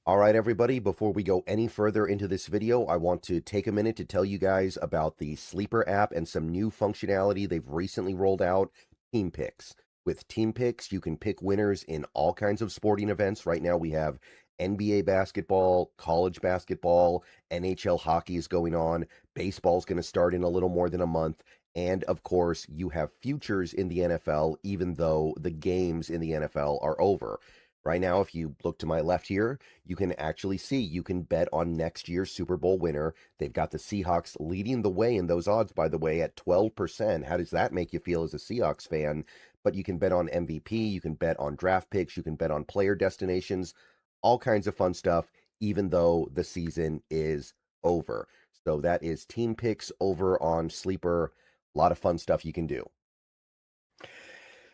All right, everybody, before we go any further into this video, I want to take a minute to tell you guys about the Sleeper app and some new functionality they've recently rolled out, Team Picks. With Team Picks, you can pick winners in all kinds of sporting events. Right now, we have NBA basketball, college basketball, NHL hockey is going on, baseball's going to start in a little more than a month, and of course, you have futures in the NFL, even though the games in the NFL are over. Right now, if you look to my left here, you can actually see you can bet on next year's Super Bowl winner. They've got the Seahawks leading the way in those odds, by the way, at 12%. How does that make you feel as a Seahawks fan? But you can bet on MVP, you can bet on draft picks, you can bet on player destinations, all kinds of fun stuff, even though the season is over. So that is Team Picks over on Sleeper. A lot of fun stuff you can do.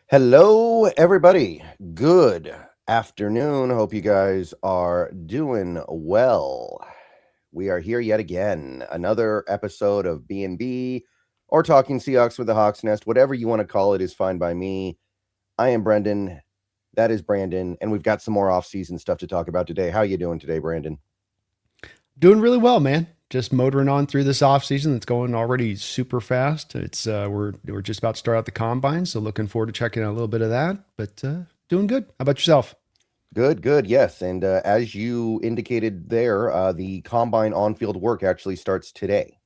Hello, everybody. Good afternoon. Hope you guys are doing well. We are here yet again. Another episode of B&B or Talking Seahawks with the Hawks Nest. Whatever you want to call it is fine by me. I am Brendan. That is Brandon. And we've got some more off-season stuff to talk about today. How you doing today, Brandon? Doing really well, man. Just motoring on through this off season that's going already super fast. It's we're just about to start out the combine, so looking forward to checking out a little bit of that. But doing good. How about yourself? Good, good. Yes. And as you indicated there, the combine on-field work actually starts today.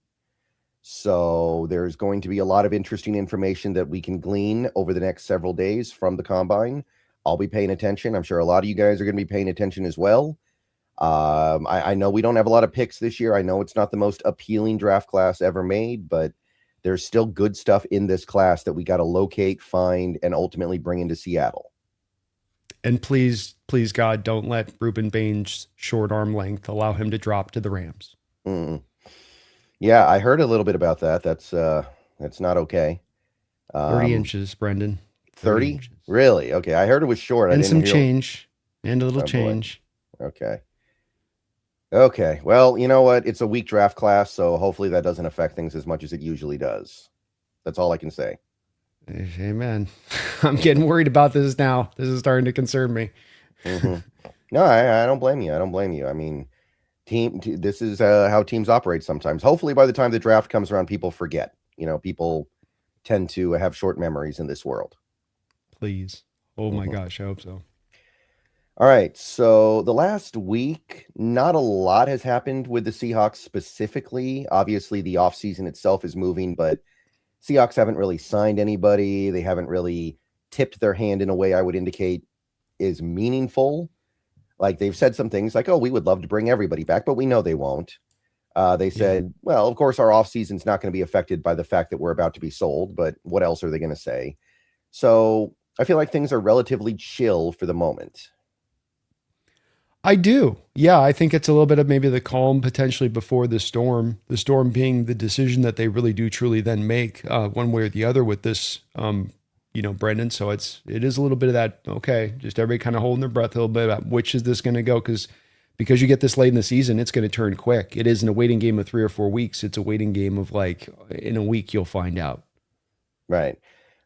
So there's going to be a lot of interesting information that we can glean over the next several days from the combine. I'll be paying attention. I'm sure a lot of you guys are going to be paying attention as well. I know we don't have a lot of picks this year. I know it's not the most appealing draft class ever made, but there's still good stuff in this class that we got to locate, find, and ultimately bring into Seattle. And please, please, God, don't let Ruben Bain's short arm length allow him to drop to the Rams. Mm. Yeah, I heard a little bit about that. That's not okay. 30 inches, Brendan. 30? Inches. Really? Okay. I heard it was short. And I didn't some hear. change. And a little Oh, change. boy. Okay. Okay. Well, you know what? It's a weak draft class, so hopefully that doesn't affect things as much as it usually does. That's all I can say. Amen. I'm getting worried about this now. This is starting to concern me. Mm-hmm. No, I don't blame you. I don't blame you. I mean, this is how teams operate sometimes. Hopefully by the time the draft comes around, people forget. People tend to have short memories in this world. Please. Oh my gosh, I hope so. All right, so the last week, not a lot has happened with the Seahawks specifically. Obviously, the offseason itself is moving, but Seahawks haven't really signed anybody. They haven't really tipped their hand in a way I would indicate is meaningful. Like they've said some things like, oh, we would love to bring everybody back, but we know they won't. They said, well, of course, our offseason's not going to be affected by the fact that we're about to be sold, but what else are they going to say? So I feel like things are relatively chill for the moment. I do. Yeah, I think it's a little bit of maybe the calm potentially before the storm. The storm being the decision that they really do truly then make one way or the other with this, Brendan. So it is a little bit of that. Okay, just everybody kind of holding their breath a little bit about which is this going to go because you get this late in the season, it's going to turn quick. It isn't a waiting game of 3 or 4 weeks. It's a waiting game of like in a week you'll find out. Right.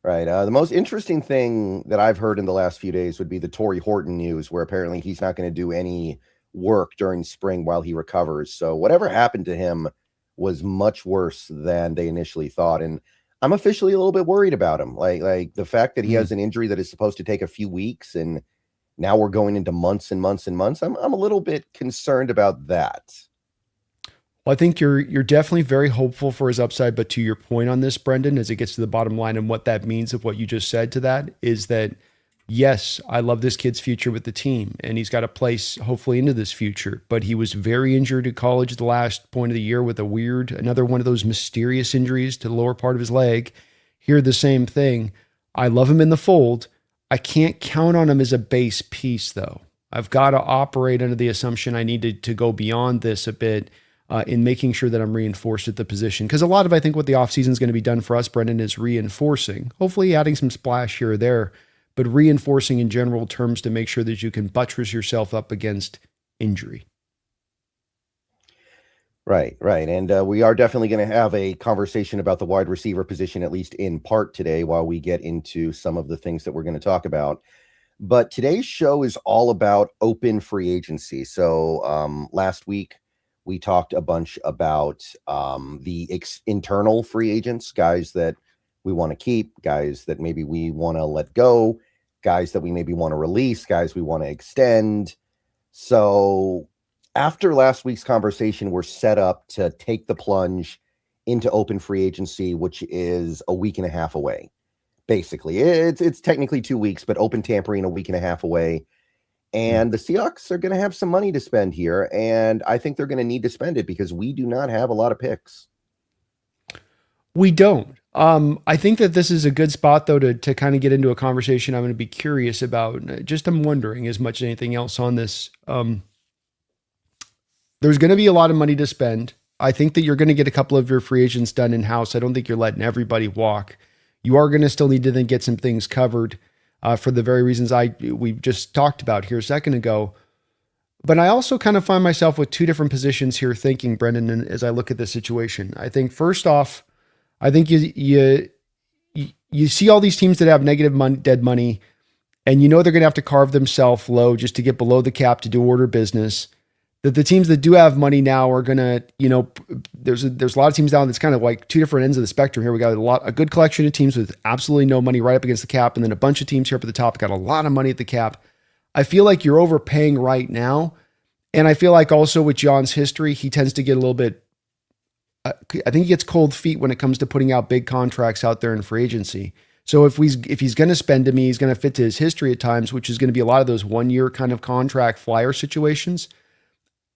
Right. The most interesting thing that I've heard in the last few days would be the Torrey Horton news, where apparently he's not going to do any work during spring while he recovers. So whatever happened to him was much worse than they initially thought. And I'm officially a little bit worried about him. Like the fact that he has an injury that is supposed to take a few weeks and now we're going into months and months and months. I'm a little bit concerned about that. Well, I think you're definitely very hopeful for his upside, but to your point on this, Brendan, as it gets to the bottom line and what that means of what you just said to that is that, yes, I love this kid's future with the team, and he's got a place hopefully into this future, but he was very injured at college the last point of the year with another one of those mysterious injuries to the lower part of his leg. Here, the same thing. I love him in the fold. I can't count on him as a base piece, though. I've got to operate under the assumption I needed to go beyond this a bit. In making sure that I'm reinforced at the position. Because a lot of, I think, what the offseason is going to be done for us, Brendan, is reinforcing, hopefully adding some splash here or there, but reinforcing in general terms to make sure that you can buttress yourself up against injury. Right. And we are definitely going to have a conversation about the wide receiver position, at least in part today, while we get into some of the things that we're going to talk about. But today's show is all about open free agency. So last week we talked a bunch about the internal free agents, guys that we want to keep, guys that maybe we want to let go, guys that we maybe want to release, guys we want to extend. So after last week's conversation, we're set up to take the plunge into open free agency, which is a week and a half away. Basically, it's technically 2 weeks, but open tampering a week and a half away. And the Seahawks are going to have some money to spend here, and I think they're going to need to spend it because we do not have a lot of picks. We don't. I think that this is a good spot, though, to kind of get into a conversation I'm going to be curious about. Just I'm wondering, as much as anything else on this, there's going to be a lot of money to spend. I think that you're going to get a couple of your free agents done in-house. I don't think you're letting everybody walk. You are going to still need to then get some things covered for the very reasons we just talked about here a second ago. But I also kind of find myself with two different positions here thinking, Brendan, as I look at this situation. I think first off, I think you see all these teams that have negative dead money, and you know they're going to have to carve themselves low just to get below the cap to do order business. That the teams that do have money now are going to, there's a lot of teams down that's kind of like two different ends of the spectrum here. We got a good collection of teams with absolutely no money right up against the cap, and then a bunch of teams here up at the top got a lot of money at the cap. I feel like you're overpaying right now. And I feel like also with John's history, he tends to get a little bit, I think he gets cold feet when it comes to putting out big contracts out there in free agency. So if he's going to spend to me, he's going to fit to his history at times, which is going to be a lot of those 1 year kind of contract flyer situations.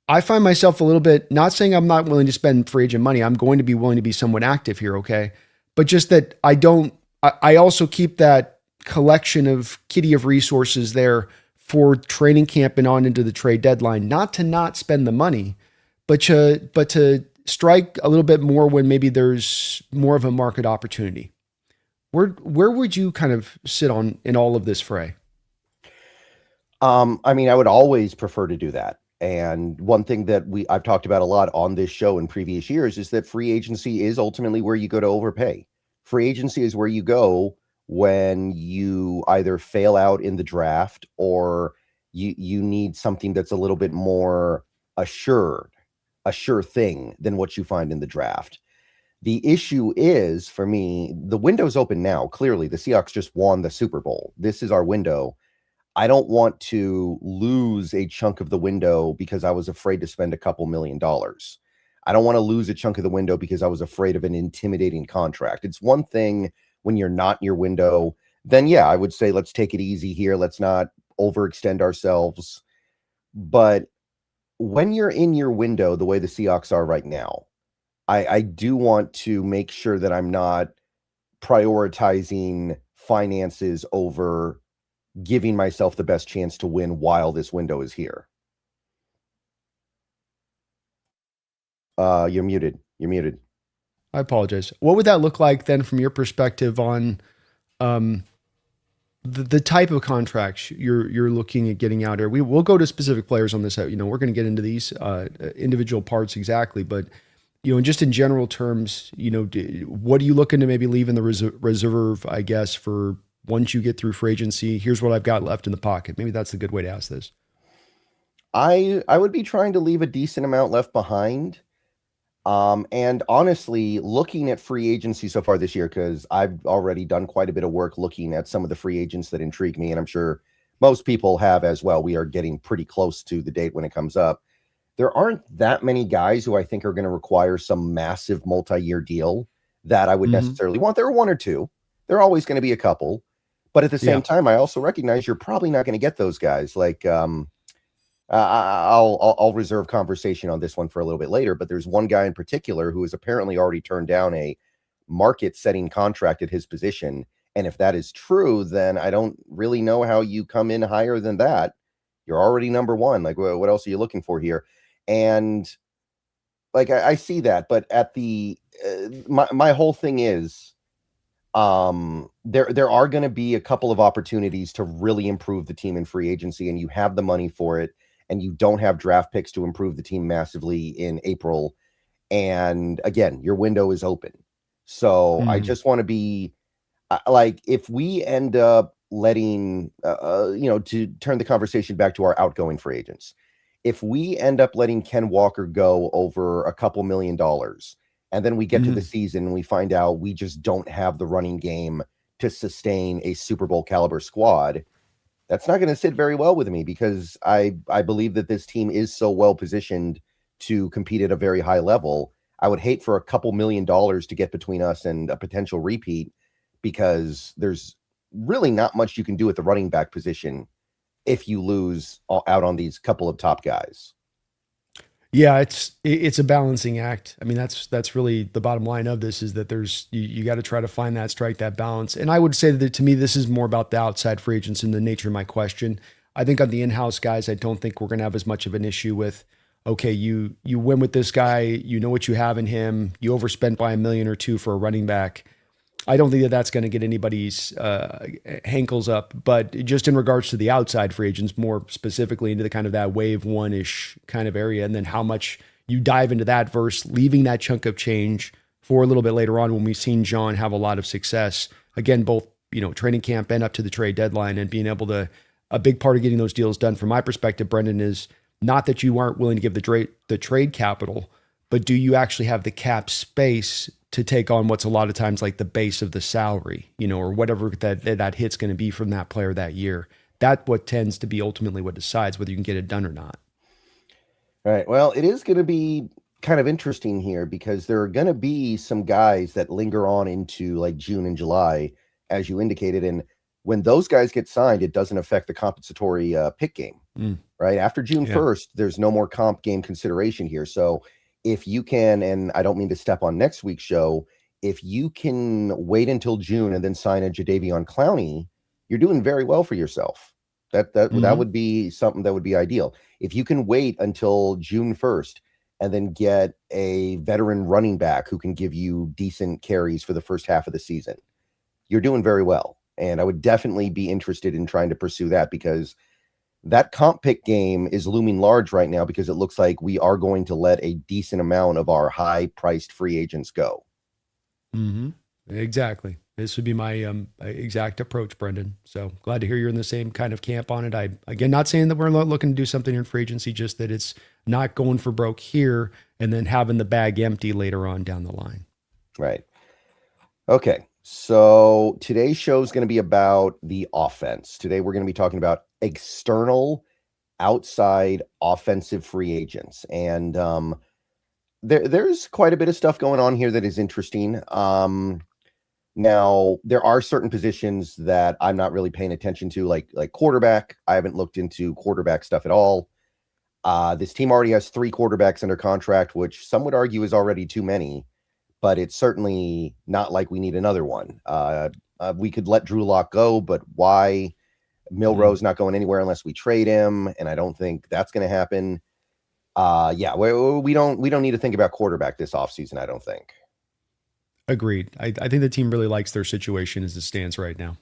I find myself a little bit, not saying I'm not willing to spend free agent money. I'm going to be willing to be somewhat active here. Okay. But just that I also keep that collection of kitty of resources there for training camp and on into the trade deadline, not to not spend the money, but to strike a little bit more when maybe there's more of a market opportunity. Where would you kind of sit in all of this fray? I mean, I would always prefer to do that. And one thing that I've talked about a lot on this show in previous years is that free agency is ultimately where you go to overpay. Free agency is where you go when you either fail out in the draft or you need something that's a little bit more a sure thing than what you find in the draft. The issue is, for me, the window's open now. Clearly, the Seahawks just won the Super Bowl. This is our window. I don't want to lose a chunk of the window because I was afraid to spend a couple $1,000,000. I don't want to lose a chunk of the window because I was afraid of an intimidating contract. It's one thing when you're not in your window, then yeah, I would say let's take it easy here. Let's not overextend ourselves. But when you're in your window, the way the Seahawks are right now, I do want to make sure that I'm not prioritizing finances over giving myself the best chance to win while this window is here. You're muted. I apologize. What would that look like then from your perspective on the type of contracts you're looking at getting out here? We'll go to specific players on this. We're going to get into these individual parts exactly, but just in general terms, what are you looking to maybe leave in the reserve, I guess, for once you get through free agency? Here's what I've got left in the pocket. Maybe that's a good way to ask this. I would be trying to leave a decent amount left behind. And honestly, looking at free agency so far this year, because I've already done quite a bit of work looking at some of the free agents that intrigue me, and I'm sure most people have as well. We are getting pretty close to the date when it comes up. There aren't that many guys who I think are going to require some massive multi-year deal that I would necessarily want. There are one or two. There are always going to be a couple. But at the same time, I also recognize you're probably not going to get those guys. Like, I'll reserve conversation on this one for a little bit later, but there's one guy in particular who has apparently already turned down a market-setting contract at his position. And if that is true, then I don't really know how you come in higher than that. You're already number one. Like, what else are you looking for here? And like, I see that, but at the my whole thing is, there are going to be a couple of opportunities to really improve the team in free agency, and you have the money for it, and you don't have draft picks to improve the team massively in April. And again, your window is open. So I just want to be like, if we end up letting, to turn the conversation back to our outgoing free agents. If we end up letting Ken Walker go over a couple $1,000,000, and then we get to the season and we find out we just don't have the running game to sustain a Super Bowl caliber squad, that's not going to sit very well with me, because I believe that this team is so well positioned to compete at a very high level. I would hate for a couple $1,000,000 to get between us and a potential repeat, because there's really not much you can do at the running back position if you lose out on these couple of top guys. Yeah, it's a balancing act. I mean, that's really the bottom line of this, is that you got to try to find that, strike that balance. And I would say that to me, this is more about the outside free agents in the nature of my question. I think on the in-house guys, I don't think we're going to have as much of an issue with, okay, you win with this guy, you know what you have in him, you overspent by $1 million or $2 million for a running back. I don't think that that's going to get anybody's hankles up. But just in regards to the outside free agents, more specifically into the kind of that wave one-ish kind of area, and then how much you dive into that versus leaving that chunk of change for a little bit later on when we've seen John have a lot of success. Again, both, training camp and up to the trade deadline, and being able to, a big part of getting those deals done from my perspective, Brendan, is not that you aren't willing to give the trade capital, but do you actually have the cap space to take on what's a lot of times like the base of the salary, or whatever that hit's going to be from that player that year. That's what tends to be ultimately what decides whether you can get it done or not. All right. Well, it is going to be kind of interesting here, because there are going to be some guys that linger on into like June and July, as you indicated. And when those guys get signed, it doesn't affect the compensatory pick game, right? After June 1st, there's no more comp game consideration here. So if you can, and I don't mean to step on next week's show, if you can wait until June and then sign a Jadeveon Clowney, you're doing very well for yourself. That would be something that would be ideal. If you can wait until June 1st and then get a veteran running back who can give you decent carries for the first half of the season, you're doing very well. And I would definitely be interested in trying to pursue that, because that comp pick game is looming large right now, because it looks like we are going to let a decent amount of our high-priced free agents go. Exactly. This would be my exact approach, Brendan. So glad to hear you're in the same kind of camp on it. I, again, not saying that we're looking to do something in free agency, just that it's not going for broke here and then having the bag empty later on down the line. Right. Okay. So today's show is going to be about the offense. Today we're going to be talking about external, outside offensive free agents. And there's quite a bit of stuff going on here that is interesting. Now, there are certain positions that I'm not really paying attention to, like quarterback. I haven't looked into quarterback stuff at all. This team already has 3 quarterbacks under contract, which some would argue is already too many, but it's certainly not like we need another one. We could let Drew Lock go, but why? Milroe's not going anywhere unless we trade him, and I don't think that's going to happen. We don't need to think about quarterback this offseason, I don't think. Agreed. I think the team really likes their situation as it stands right now.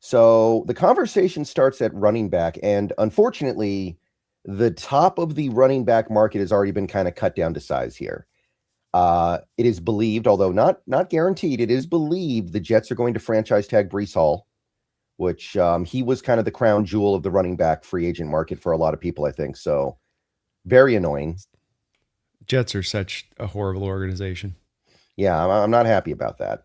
So the conversation starts at running back, and unfortunately, the top of the running back market has already been kind of cut down to size here. It is believed, although not guaranteed, it is believed the Jets are going to franchise tag Breece Hall, which he was kind of the crown jewel of the running back free agent market for a lot of people, I think. So very annoying. Jets are such a horrible organization. Yeah, I'm not happy about that.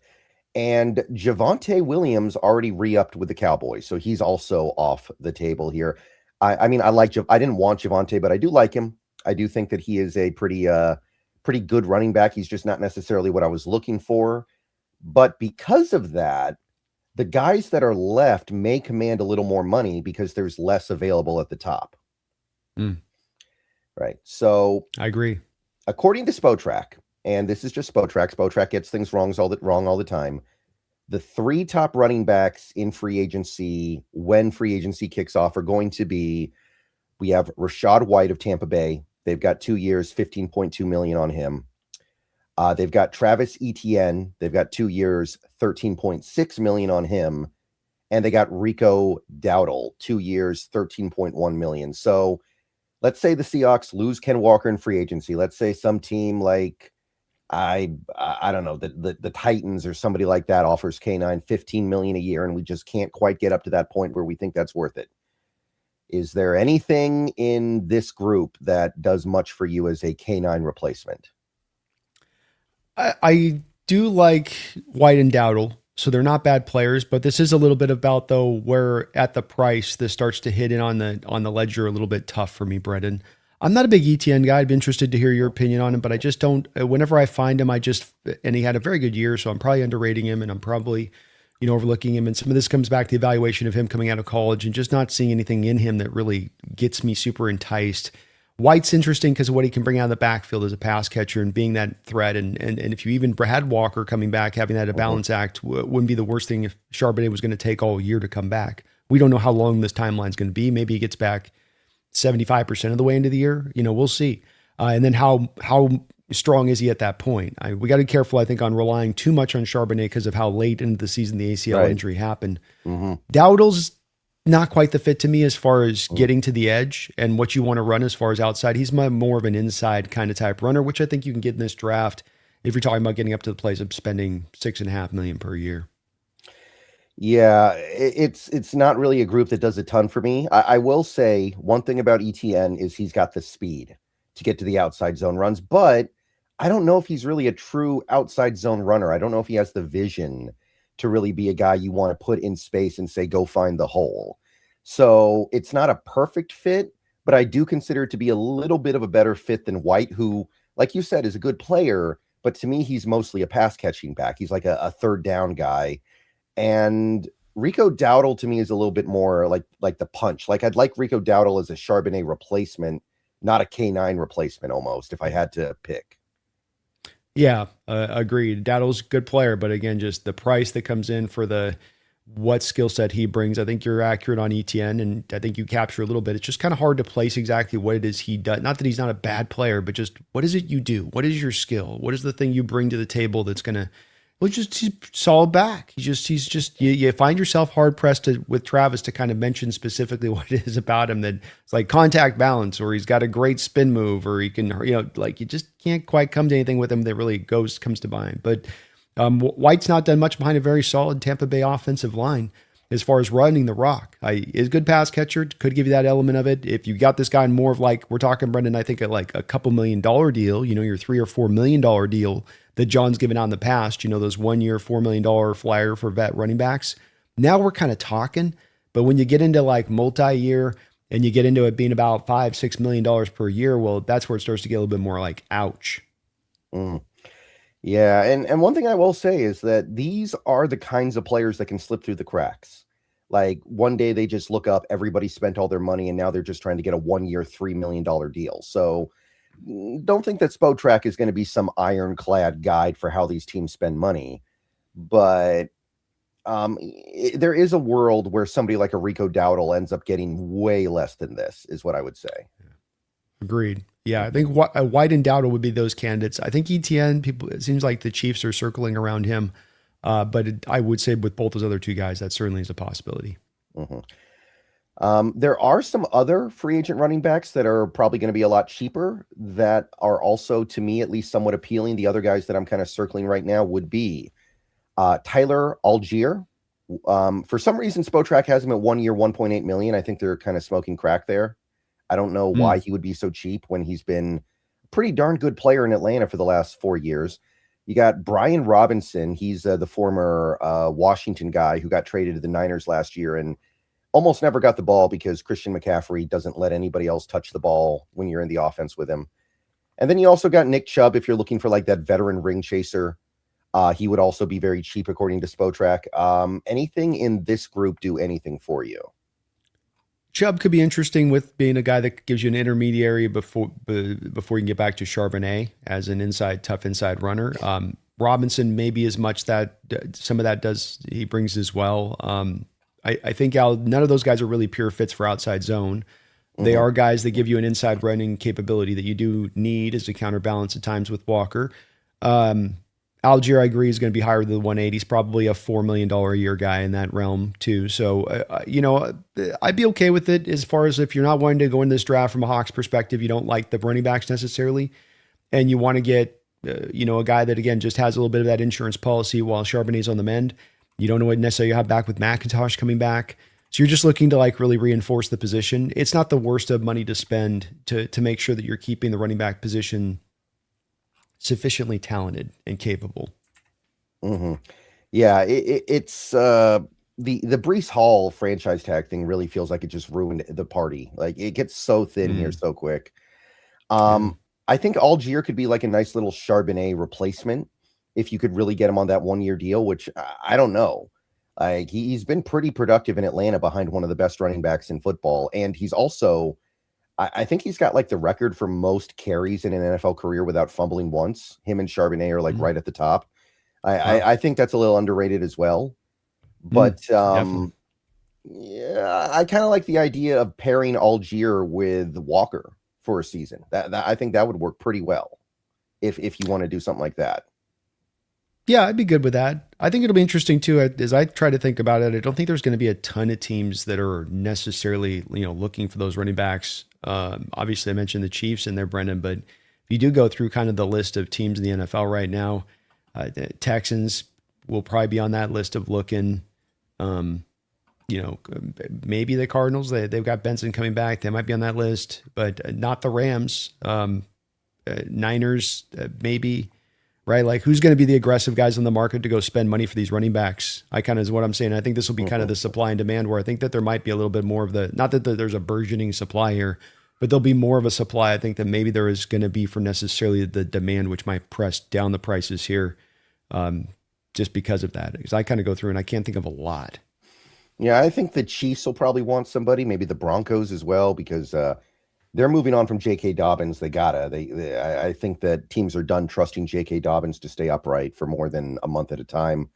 And Javonte Williams already re-upped with the Cowboys, so he's also off the table here. I mean, I didn't want Javonte, but I do like him. I do think that he is a pretty good running back. He's just not necessarily what I was looking for. But because of that, the guys that are left may command a little more money because there's less available at the top. Right. So I agree. According to Spotrac, and this is just Spotrac. Spotrac gets things wrong all the time. The 3 top running backs in free agency when free agency kicks off are going to be, we have Rachaad White of Tampa Bay. They've got 2 years, $15.2 million on him. They've got Travis Etienne. They've got 2 years, $13.6 million on him. And they got Rico Dowdle, 2 years, $13.1 million. So let's say the Seahawks lose Ken Walker in free agency. Let's say some team like I don't know, the Titans or somebody like that offers K9 15 million a year, and we just can't quite get up to that point where we think that's worth it. Is there anything in this group that does much for you as a K9 replacement? I do like White and Dowdle, so they're not bad players, but this is a little bit about though where at the price this starts to hit in on the ledger a little bit tough for me, Brendan. I'm not a big ETN guy. I'd be interested to hear your opinion on him, but I just don't. Whenever I find him, and he had a very good year, so I'm probably underrating him, and I'm probably overlooking him. And some of this comes back to the evaluation of him coming out of college and just not seeing anything in him that really gets me super enticed. White's interesting because of what he can bring out of the backfield as a pass catcher and being that threat. And if you even had Walker coming back, having that a balance act wouldn't be the worst thing if Charbonnet was going to take all year to come back. We don't know how long this timeline is going to be. Maybe he gets back 75% of the way into the year. We'll see. And then how strong is he at that point? We got to be careful, I think, on relying too much on Charbonnet because of how late into the season the ACL injury happened. Dowdle's not quite the fit to me as far as getting to the edge and what you want to run as far as outside. He's more of an inside kind of type runner, which I think you can get in this draft if you're talking about getting up to the place of spending $6.5 million per year. Yeah, it's not really a group that does a ton for me. I will say one thing about ETN is he's got the speed to get to the outside zone runs, but I don't know if he's really a true outside zone runner. I don't know if he has the vision to really be a guy you want to put in space and say, go find the hole. So it's not a perfect fit, but I do consider it to be a little bit of a better fit than White, who, like you said, is a good player. But to me, he's mostly a pass catching back. He's like a third down guy. And Rico Dowdle to me is a little bit more like the punch. Like I'd like Rico Dowdle as a Charbonnet replacement, not a K9 replacement almost, if I had to pick. Yeah, agreed. Dowdle's a good player, but again, just the price that comes in for what skill set he brings. I think you're accurate on ETN, and I think you capture a little bit. It's just kind of hard to place exactly what it is he does. Not that he's not a bad player, but just what is it you do? What is your skill? What is the thing you bring to the table that's going to, he's solid back. He's just you find yourself hard pressed with Travis to kind of mention specifically what it is about him that it's like contact balance, or he's got a great spin move, or he can, you just can't quite come to anything with him that really comes to mind. But White's not done much behind a very solid Tampa Bay offensive line as far as running the rock. Is a good pass catcher, could give you that element of it. If you got this guy more of like, we're talking, Brendan, I think at like a couple $1 million deal, your $3 or $4 million deal that John's given out in the past, those 1 year, $4 million flyer for vet running backs. Now we're kind of talking, but when you get into like multi-year and you get into it being about $5-6 million per year, well, that's where it starts to get a little bit more like, ouch. Yeah, and one thing I will say is that these are the kinds of players that can slip through the cracks. Like one day they just look up, everybody spent all their money, and now they're just trying to get a 1 year, $3 million deal. So don't think that Spotrac is going to be some ironclad guide for how these teams spend money. But there is a world where somebody like a Rico Dowdle ends up getting way less than this, is what I would say. Agreed. Yeah, I think White and Dowdle would be those candidates. I think ETN, it seems like the Chiefs are circling around him. But I would say with both those other two guys, that certainly is a possibility. There are some other free agent running backs that are probably going to be a lot cheaper that are also, to me, at least somewhat appealing. The other guys that I'm kind of circling right now would be Tyler Algier. For some reason, Spotrac has him at 1 year, $1.8 million. I think they're kind of smoking crack there. I don't know why he would be so cheap when he's been a pretty darn good player in Atlanta for the last 4 years. You got Brian Robinson. He's the former Washington guy who got traded to the Niners last year and almost never got the ball because Christian McCaffrey doesn't let anybody else touch the ball when you're in the offense with him. And then you also got Nick Chubb if you're looking for like that veteran ring chaser. He would also be very cheap according to Spotrac. Anything in this group do anything for you? Chubb could be interesting with being a guy that gives you an intermediary before you can get back to Charbonnet as an tough inside runner. Robinson, maybe as much that some of that he brings as well. I think none of those guys are really pure fits for outside zone. They are guys that give you an inside running capability that you do need as a counterbalance at times with Walker. Algier, I agree, is going to be higher than the 180. He's probably a $4 million a year guy in that realm too. So, I'd be okay with it as far as if you're not wanting to go into this draft from a Hawks perspective, you don't like the running backs necessarily, and you want to get a guy that, again, just has a little bit of that insurance policy while Charbonnet's on the mend. You don't know what necessarily you have back with McIntosh coming back. So you're just looking to like really reinforce the position. It's not the worst of money to spend to make sure that you're keeping the running back position sufficiently talented and capable. Mm-hmm. Yeah, it's the Brees Hall franchise tag thing really feels like it just ruined the party. Like it gets so thin here so quick. Yeah. I think Algier could be like a nice little Charbonnet replacement if you could really get him on that 1 year deal, which I don't know. Like he's been pretty productive in Atlanta behind one of the best running backs in football, and he's also I think he's got like the record for most carries in an NFL career without fumbling once. Him and Charbonnet are like right at the top. Wow. I think that's a little underrated as well. But Definitely. yeah, I kind of like the idea of pairing Algier with Walker for a season. That I think that would work pretty well if you want to do something like that. Yeah, I'd be good with that. I think it'll be interesting too. As I try to think about it, I don't think there's going to be a ton of teams that are necessarily, looking for those running backs. Obviously, I mentioned the Chiefs in there, Brendan, but if you do go through kind of the list of teams in the NFL right now, the Texans will probably be on that list of looking. Um, Maybe the Cardinals. They've got Benson coming back. They might be on that list, but not the Rams. Niners, maybe. Right? Like who's going to be the aggressive guys on the market to go spend money for these running backs? I kind of is what I'm saying. I think this will be kind of the supply and demand where I think that there might be a little bit more of not that there's a burgeoning supply here, but there'll be more of a supply. I think that maybe there is going to be for necessarily the demand, which might press down the prices here just because of that. Because I kind of go through and I can't think of a lot. Yeah, I think the Chiefs will probably want somebody, maybe the Broncos as well, because they're moving on from J.K. Dobbins. They gotta. I think that teams are done trusting J.K. Dobbins to stay upright for more than a month at a time.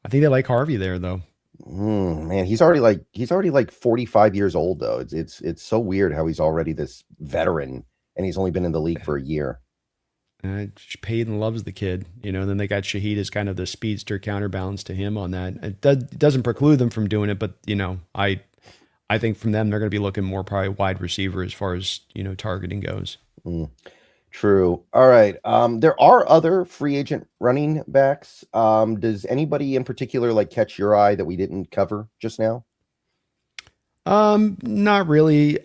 I think they like Harvey there, though. Man, he's already like 45 years old though. It's so weird how he's already this veteran and he's only been in the league for a year. Payton loves the kid, and then they got Shaheed as kind of the speedster counterbalance to him on that. It doesn't preclude them from doing it, but I think from them they're going to be looking more probably wide receiver as far as targeting goes. True. All right. There are other free agent running backs. Does anybody in particular like catch your eye that we didn't cover just now? Not really.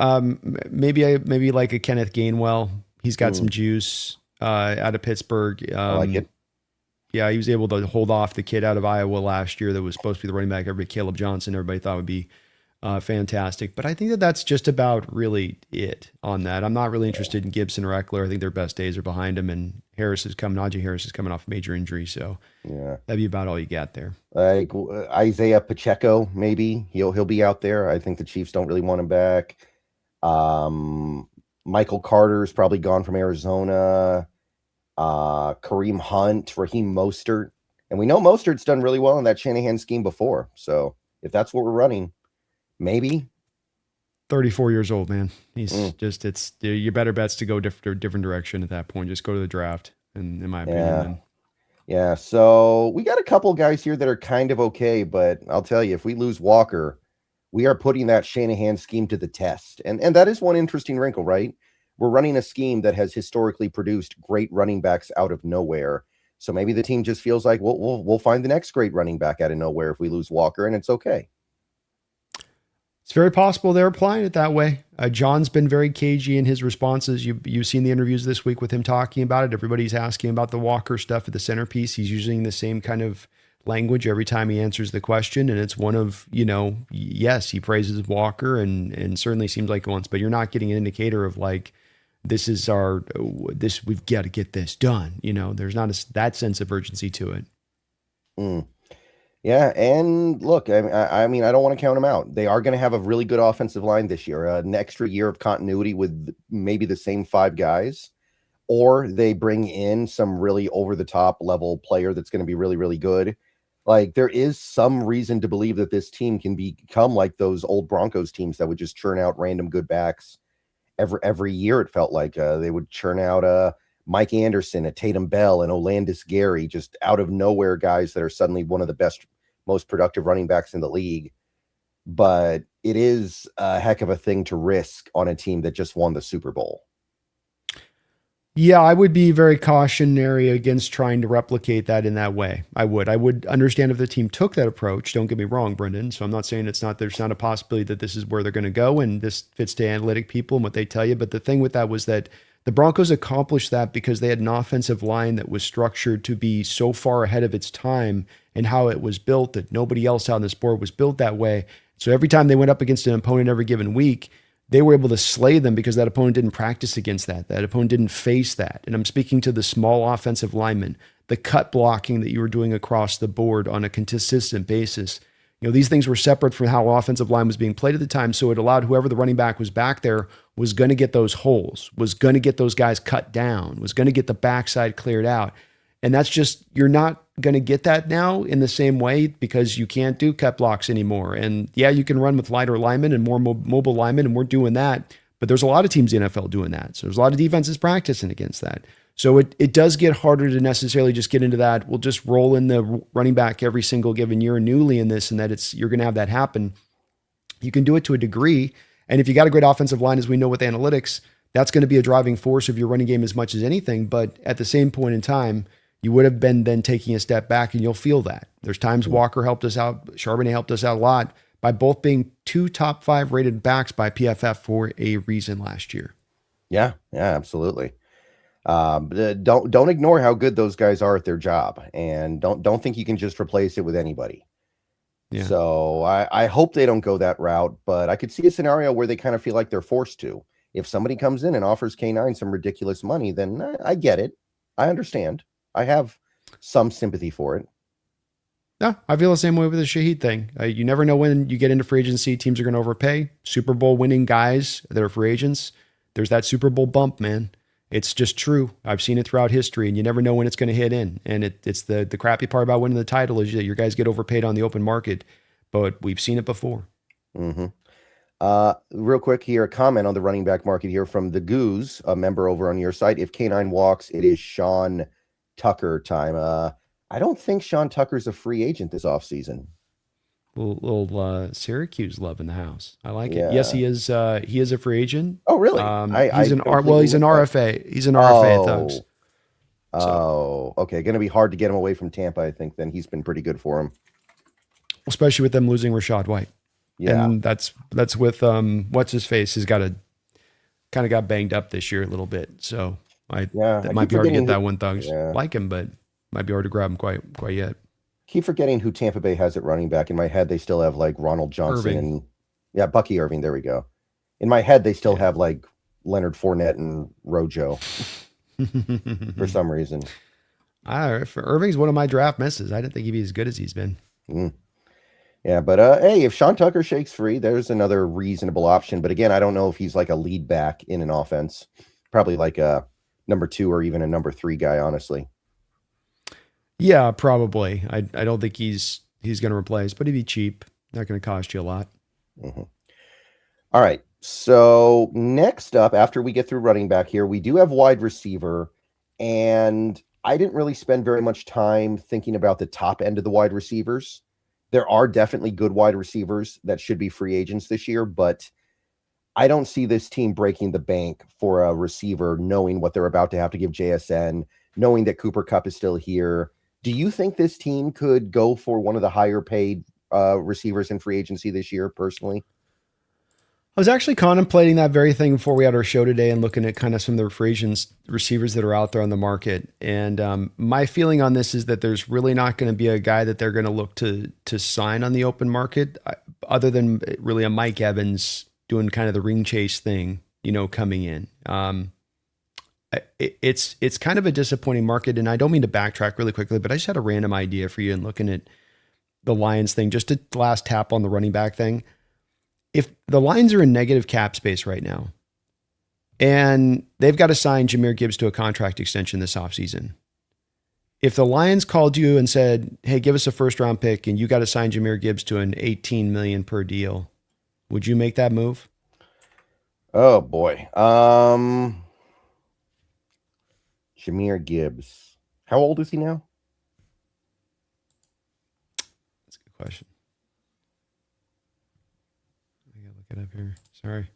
Maybe like a Kenneth Gainwell. He's got some juice out of Pittsburgh. I like it. Yeah, he was able to hold off the kid out of Iowa last year that was supposed to be the running back. Caleb Johnson, everybody thought would be fantastic. But I think that that's just about really it on that. I'm not really interested in Gibson or Eckler. I think their best days are behind them, and Najee Harris is coming off a major injury, so Yeah. that'd be about all you got there. Like Isaiah Pacheco, maybe he'll be out there. I think the Chiefs don't really want him back. Michael Carter's probably gone from Arizona. Kareem Hunt, Raheem Mostert, and we know Mostert's done really well in that Shanahan scheme before. So if that's what we're running, maybe 34 years old, man. He's just it's your better bets to go different direction at that point. Just go to the draft, and in my opinion, then. Yeah, so we got a couple guys here that are kind of okay, but I'll tell you, if we lose Walker, we are putting that Shanahan scheme to the test. And that is one interesting wrinkle, right? We're running a scheme that has historically produced great running backs out of nowhere. So maybe the team just feels like we'll find the next great running back out of nowhere if we lose Walker, and it's okay. It's very possible they're applying it that way. John's been very cagey in his responses. You've seen the interviews this week with him talking about it. Everybody's asking about the Walker stuff at the centerpiece. He's using the same kind of language every time he answers the question. And it's one of, yes, he praises Walker and certainly seems like he wants, but you're not getting an indicator of like, we've got to get this done. There's not that sense of urgency to it. Yeah, and look, I mean, I don't want to count them out. They are going to have a really good offensive line this year, an extra year of continuity with maybe the same five guys, or they bring in some really over-the-top level player that's going to be really, really good. Like, there is some reason to believe that this team can become like those old Broncos teams that would just churn out random good backs every year. It felt like they would churn out Mike Anderson, a Tatum Bell, and Olandis Gary, just out of nowhere guys that are suddenly one of the best, most productive running backs in the league. But it is a heck of a thing to risk on a team that just won the Super Bowl. Yeah, I would be very cautionary against trying to replicate that in that way. I would. I would understand if the team took that approach. Don't get me wrong, Brendan. So I'm not saying there's not a possibility that this is where they're going to go and this fits to analytic people and what they tell you. But the thing with that was that the Broncos accomplished that because they had an offensive line that was structured to be so far ahead of its time and how it was built that nobody else on this board was built that way. So every time they went up against an opponent every given week, they were able to slay them because that opponent didn't practice against that. That opponent didn't face that. And I'm speaking to the small offensive linemen, the cut blocking that you were doing across the board on a consistent basis. You know, these things were separate from how offensive line was being played at the time. So it allowed whoever the running back was back there was going to get those holes, was going to get those guys cut down, was going to get the backside cleared out. And that's just, you're not going to get that now in the same way because you can't do cut blocks anymore. And yeah, you can run with lighter linemen and more mobile linemen, and we're doing that. But there's a lot of teams in the NFL doing that. So there's a lot of defenses practicing against that. So it does get harder to necessarily just get into that. We'll just roll in the running back every single given year newly in this, and that you're going to have that happen. You can do it to a degree. And if you got a great offensive line, as we know with analytics, that's going to be a driving force of your running game as much as anything. But at the same point in time, you would have been then taking a step back, and you'll feel that. There's times Walker helped us out, Charbonnet helped us out a lot by both being 2 top 5 rated backs by PFF for a reason last year. Yeah, absolutely. Don't ignore how good those guys are at their job, and don't think you can just replace it with anybody. Yeah. So I hope they don't go that route, but I could see a scenario where they kind of feel like they're forced to. If somebody comes in and offers K9 some ridiculous money, then I get it. I understand. I have some sympathy for it. Yeah, I feel the same way with the Shaheed thing. You never know when you get into free agency, teams are going to overpay. Super Bowl winning guys that are free agents, there's that Super Bowl bump, man. It's just true. I've seen it throughout history, and you never know when it's going to hit in. And it's the crappy part about winning the title is that your guys get overpaid on the open market, but we've seen it before. Mm-hmm. Real quick here, a comment on the running back market here from the Goose, a member over on your site. If K9 walks, it is Sean Tucker time. I don't think Sean Tucker's a free agent this offseason. Little Syracuse love in the house. I like it. Yes, he is. He is a free agent. Oh, really? He's an RFA. He's an RFA at Thugs. So. Okay. Going to be hard to get him away from Tampa, I think. Then he's been pretty good for him, especially with them losing Rachaad White. Yeah, and that's with what's his face has got kind of got banged up this year a little bit. So that might be hard to get that one. Thugs like him, but might be hard to grab him quite yet. Keep forgetting who Tampa Bay has at running back. In my head, they still have like Ronald Johnson and Bucky Irving. There we go. In my head, they still have like Leonard Fournette and Rojo for some reason. Irving's one of my draft misses. I didn't think he'd be as good as he's been. Yeah, but hey, if Sean Tucker shakes free, there's another reasonable option. But again, I don't know if he's like a lead back in an offense. Probably like a number 2 or even a number 3 guy, honestly. Yeah, probably. I don't think he's going to replace, but he'd be cheap. Not going to cost you a lot. Mm-hmm. All right. So next up, after we get through running back here, we do have wide receiver. And I didn't really spend very much time thinking about the top end of the wide receivers. There are definitely good wide receivers that should be free agents this year, but I don't see this team breaking the bank for a receiver, knowing what they're about to have to give JSN, knowing that Cooper Kupp is still here. Do you think this team could go for one of the higher paid receivers in free agency this year, personally? I was actually contemplating that very thing before we had our show today and looking at kind of some of the free agents receivers that are out there on the market. And my feeling on this is that there's really not going to be a guy that they're going to look to sign on the open market other than really a Mike Evans doing kind of the ring chase thing, coming in. It's kind of a disappointing market, and I don't mean to backtrack really quickly, but I just had a random idea for you and looking at the Lions thing, just a last tap on the running back thing. If the Lions are in negative cap space right now, and they've got to sign Jahmyr Gibbs to a contract extension this offseason, if the Lions called you and said, hey, give us a first round pick and you got to sign Jahmyr Gibbs to an $18 million per deal, would you make that move? Oh boy. Jahmyr Gibbs. How old is he now? That's a good question. I gotta look it up here. Sorry.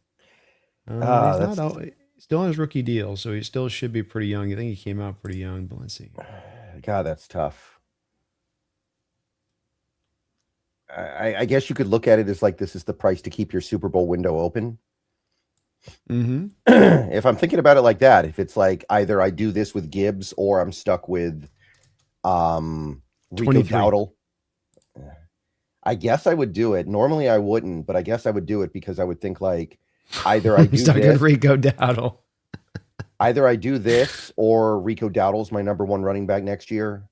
Still on his rookie deal, so he still should be pretty young. I think he came out pretty young, but let's see. God, that's tough. I guess you could look at it as like this is the price to keep your Super Bowl window open. Mm-hmm. If I'm thinking about it like that, if it's like either I do this with Gibbs or I'm stuck with Rico 23. Dowdle, I guess I would do it. Normally I wouldn't, but I guess I would do it because I would think like either I do Stuck this, on Rico Dowdle. either I do this or Rico Dowdle's my number one running back next year.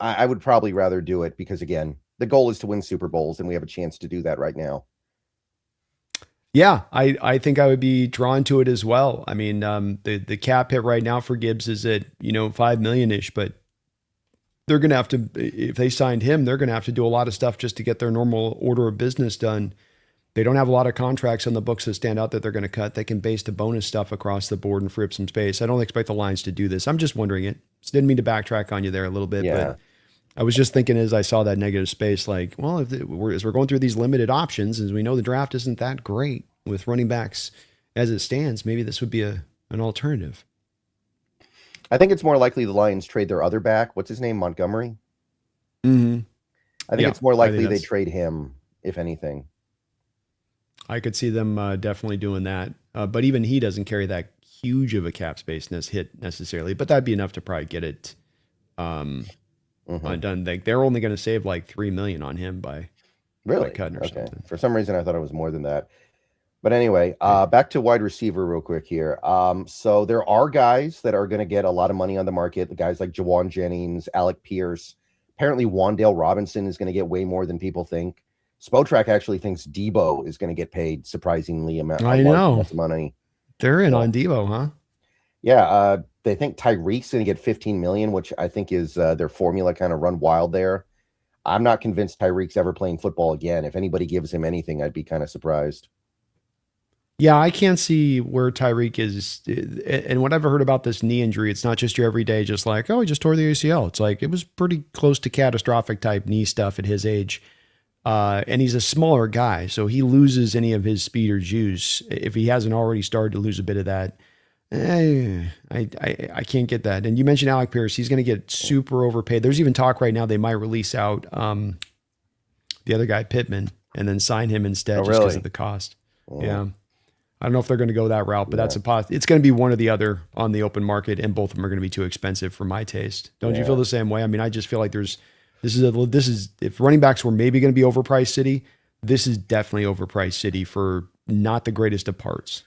I would probably rather do it because again, the goal is to win Super Bowls, and we have a chance to do that right now. Yeah, I think I would be drawn to it as well. I mean, the cap hit right now for Gibbs is at, $5 million ish, but they're going to have to, if they signed him, they're going to have to do a lot of stuff just to get their normal order of business done. They don't have a lot of contracts on the books that stand out that they're going to cut. They can base the bonus stuff across the board and free up some space. I don't expect the Lions to do this. I'm just wondering it. Just didn't mean to backtrack on you there a little bit, Yeah. but I was just thinking as I saw that negative space, like, well, as we're going through these limited options, as we know the draft isn't that great with running backs as it stands, maybe this would be an alternative. I think it's more likely the Lions trade their other back. What's his name? Montgomery? Mm-hmm. I think it's more likely they trade him, if anything. I could see them definitely doing that. But even he doesn't carry that huge of a cap space hit necessarily, but that'd be enough to probably get it done. They're only going to save like $3 million on him by cutting or something. For some reason, I thought it was more than that. But anyway, back to wide receiver real quick here. So there are guys that are going to get a lot of money on the market. The guys like Jawan Jennings, Alec Pierce. Apparently, Wan'Dale Robinson is going to get way more than people think. Spotrac actually thinks Debo is going to get paid surprisingly amount of money. They're in on Debo, huh? Yeah, they think Tyreek's going to get $15 million, which I think is their formula kind of run wild there. I'm not convinced Tyreek's ever playing football again. If anybody gives him anything, I'd be kind of surprised. Yeah, I can't see where Tyreek is. And what I've heard about this knee injury, it's not just your everyday, just like, oh, he just tore the ACL. It's like, it was pretty close to catastrophic type knee stuff at his age. And he's a smaller guy, so he loses any of his speed or juice. If he hasn't already started to lose a bit of that, I can't get that. And you mentioned Alec Pierce. He's going to get super overpaid. There's even talk right now they might release out the other guy, Pittman, and then sign him instead just because of the cost. Yeah. I don't know if they're going to go that route, but that's it's going to be one or the other on the open market, and both of them are going to be too expensive for my taste. Don't you feel the same way? I mean, I just feel like this is if running backs were maybe going to be overpriced city, this is definitely overpriced city for not the greatest of parts.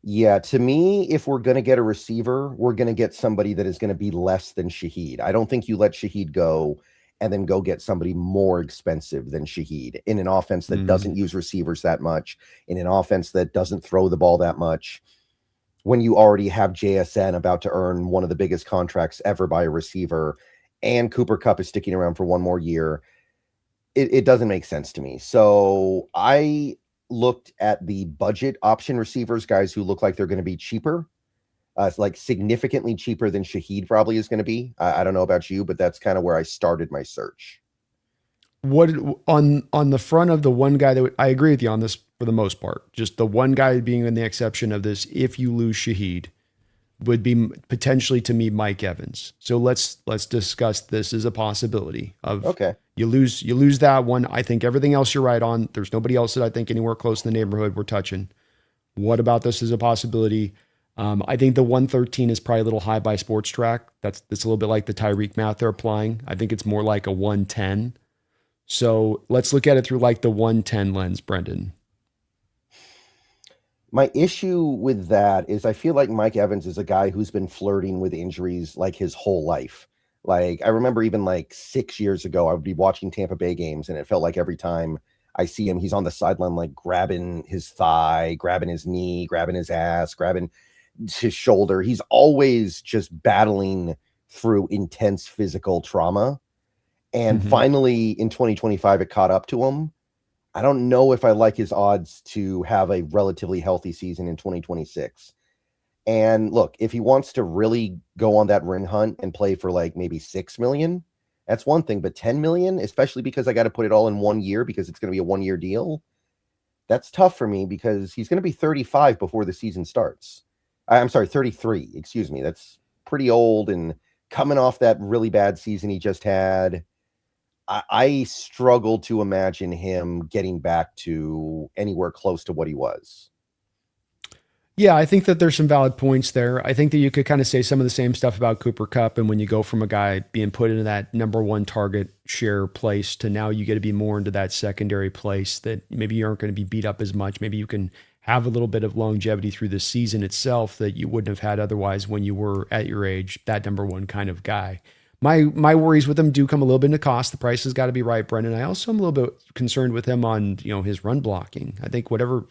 Yeah, to me, if we're going to get a receiver, we're going to get somebody that is going to be less than Shaheed. I don't think you let Shaheed go and then go get somebody more expensive than Shaheed in an offense that doesn't use receivers that much, in an offense that doesn't throw the ball that much, when you already have JSN about to earn one of the biggest contracts ever by a receiver, and Cooper Kupp is sticking around for one more year. It doesn't make sense to me. So I looked at the budget option receivers, guys who look like they're going to be cheaper. It's like significantly cheaper than Shaheed probably is going to be. I don't know about you, but that's kind of where I started my search. What on the front of the one guy I agree with you on this for the most part. Just the one guy being in the exception of this, if you lose Shaheed, would be potentially to me Mike Evans. So let's discuss this as a possibility of you lose that one. I think everything else you're right on. There's nobody else that I think anywhere close in the neighborhood we're touching. What about this as a possibility? I think the 113 is probably a little high by Sports Track. That's a little bit like the Tyreek math they're applying. I think it's more like a 110. So let's look at it through like the 110 lens, Brendan. My issue with that is I feel like Mike Evans is a guy who's been flirting with injuries like his whole life. Like I remember even like 6 years ago, I would be watching Tampa Bay games and it felt like every time I see him, he's on the sideline, like grabbing his thigh, grabbing his knee, grabbing his ass, grabbing his shoulder. He's always just battling through intense physical trauma. And finally in 2025, it caught up to him. I don't know if I like his odds to have a relatively healthy season in 2026. And look, if he wants to really go on that ring hunt and play for like maybe 6 million, that's one thing, but 10 million, especially because I got to put it all in 1 year because it's going to be a 1 year deal. That's tough for me because he's going to be 35 before the season starts. I'm sorry, 33. Excuse me. That's pretty old and coming off that really bad season he just had. I struggle to imagine him getting back to anywhere close to what he was. Yeah, I think that there's some valid points there. I think that you could kind of say some of the same stuff about Cooper Cup. And when you go from a guy being put into that number one target share place to now you get to be more into that secondary place that maybe you aren't going to be beat up as much. Maybe you can have a little bit of longevity through the season itself that you wouldn't have had otherwise when you were at your age, that number one kind of guy. My worries with him do come a little bit into cost. The price has got to be right, Brendan. I also am a little bit concerned with him on, his run blocking. I think whatever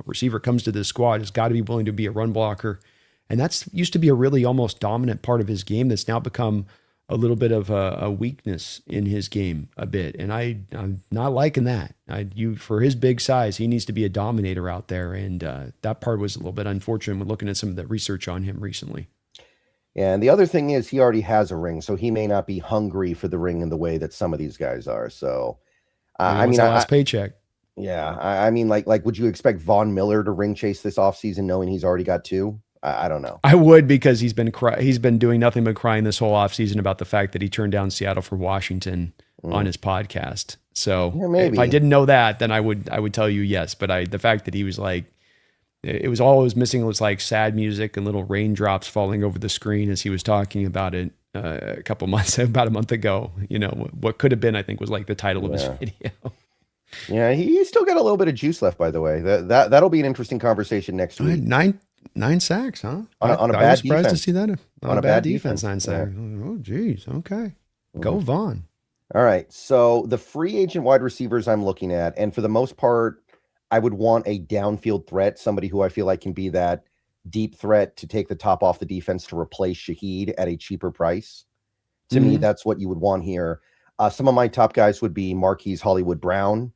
receiver comes to this squad has got to be willing to be a run blocker. And that's used to be a really almost dominant part of his game that's now become a little bit of a weakness in his game a bit. And I'm not liking that. For his big size, he needs to be a dominator out there. And that part was a little bit unfortunate when looking at some of the research on him recently. And the other thing is he already has a ring, so he may not be hungry for the ring in the way that some of these guys are. So, I mean, last paycheck. Yeah, I mean, like, would you expect Von Miller to ring chase this offseason knowing he's already got two? I don't know. I would, because he's been doing nothing but crying this whole offseason about the fact that he turned down Seattle for Washington on his podcast. So if I didn't know that, then I would tell you yes. But the fact that he was like, it was all it was missing was like sad music and little raindrops falling over the screen as he was talking about it about a month ago. What could have been, I think, was like the title of his video. Yeah, he still got a little bit of juice left, by the way. That'll be an interesting conversation next week. Nine sacks, huh? On a bad defense. I was surprised to see that. On a bad defense, 9 sacks. Yeah. Oh, geez. Okay. Go Vaughn. All right. So the free agent wide receivers I'm looking at, and for the most part, I would want a downfield threat, somebody who I feel like can be that deep threat to take the top off the defense to replace Shaheed at a cheaper price. To me, that's what you would want here. Some of my top guys would be Marquise Hollywood Brown.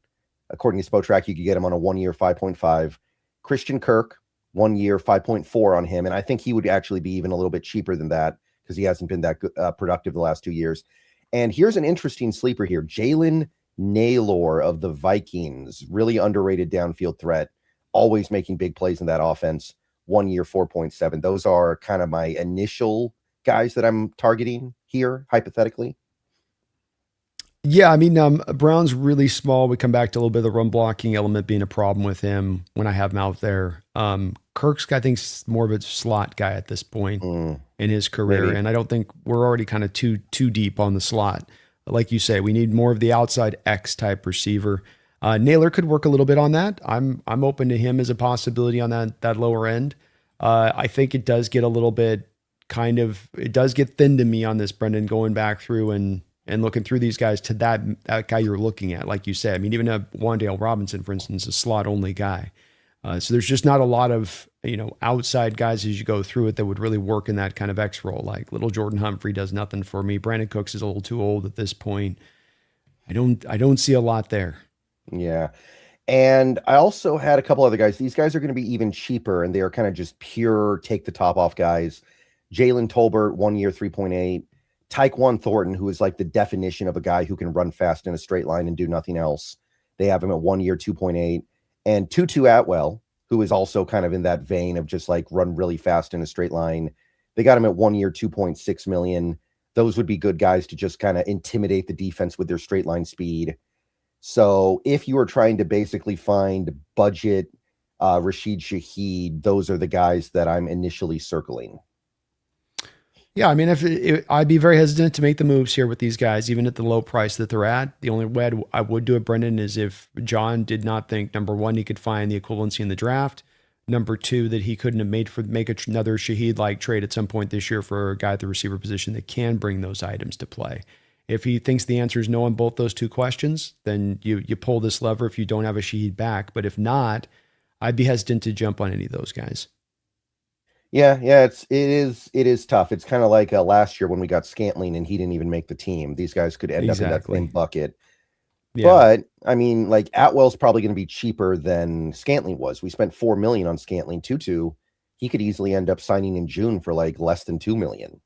According to Spotrac, you could get him on a 1 year 5.5. Christian Kirk, 1 year 5.4 on him. And I think he would actually be even a little bit cheaper than that because he hasn't been that good, productive the last 2 years. And here's an interesting sleeper here. Jalen Naylor of the Vikings, really underrated downfield threat, always making big plays in that offense. 1 year 4.7. Those are kind of my initial guys that I'm targeting here, hypothetically. Yeah, I mean, Brown's really small. We come back to a little bit of the run blocking element being a problem with him when I have him out there. Kirk's, I think, more of a slot guy at this point in his career. Maybe. And I don't think we're already kind of too deep on the slot. Like you say, we need more of the outside X type receiver. Naylor could work a little bit on that. I'm open to him as a possibility on that lower end. I think it does get a little bit it does get thin to me on this, Brendan, going back through and looking through these guys to that guy you're looking at. Like you said, I mean, even a Wan'Dale Robinson, for instance, a slot only guy. So there's just not a lot of, outside guys as you go through it that would really work in that kind of X role. Like little Jordan Humphrey does nothing for me. Brandon Cooks is a little too old at this point. I don't see a lot there. Yeah. And I also had a couple other guys. These guys are going to be even cheaper, and they are kind of just pure take the top off guys. Jalen Tolbert, 1 year, 3.8. Tyquan Thornton, who is like the definition of a guy who can run fast in a straight line and do nothing else. They have him at 1 year, 2.8. And Tutu Atwell, who is also kind of in that vein of just like run really fast in a straight line. They got him at 1 year, 2.6 million. Those would be good guys to just kind of intimidate the defense with their straight line speed. So if you are trying to basically find budget Rashid Shaheed, those are the guys that I'm initially circling. Yeah, I mean, I'd be very hesitant to make the moves here with these guys, even at the low price that they're at. The only way I would do it, Brendan, is if John did not think, number one, he could find the equivalency in the draft. Number two, that he couldn't have make another Shaheed-like trade at some point this year for a guy at the receiver position that can bring those items to play. If he thinks the answer is no on both those two questions, then you pull this lever if you don't have a Shaheed back. But if not, I'd be hesitant to jump on any of those guys. Yeah, it is tough. It's kind of like last year when we got Scantling and he didn't even make the team. These guys could end up in that same bucket. Yeah. But I mean, like Atwell's probably going to be cheaper than Scantling was. We spent $4 million on Scantling. Tutu, he could easily end up signing in June for like less than $2 million.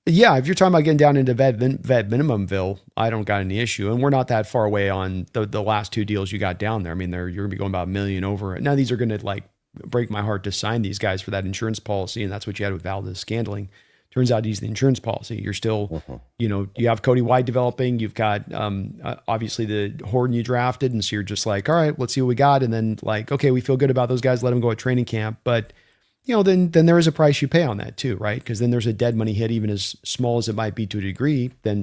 Yeah, if you're talking about getting down into vet minimumville, I don't got any issue. And we're not that far away on the last two deals you got down there. I mean, you're going to be going about $1 million over. Now, these are going to like break my heart to sign these guys for that insurance policy. And that's what you had with Valdez-Scantling. Turns out he's the insurance policy. You're still, you have Cody White developing. You've got obviously the Horton you drafted. And so you're just like, all right, let's see what we got. And then like, okay, we feel good about those guys. Let them go at training camp. But, then there is a price you pay on that too, right? Because then there's a dead money hit, even as small as it might be to a degree, then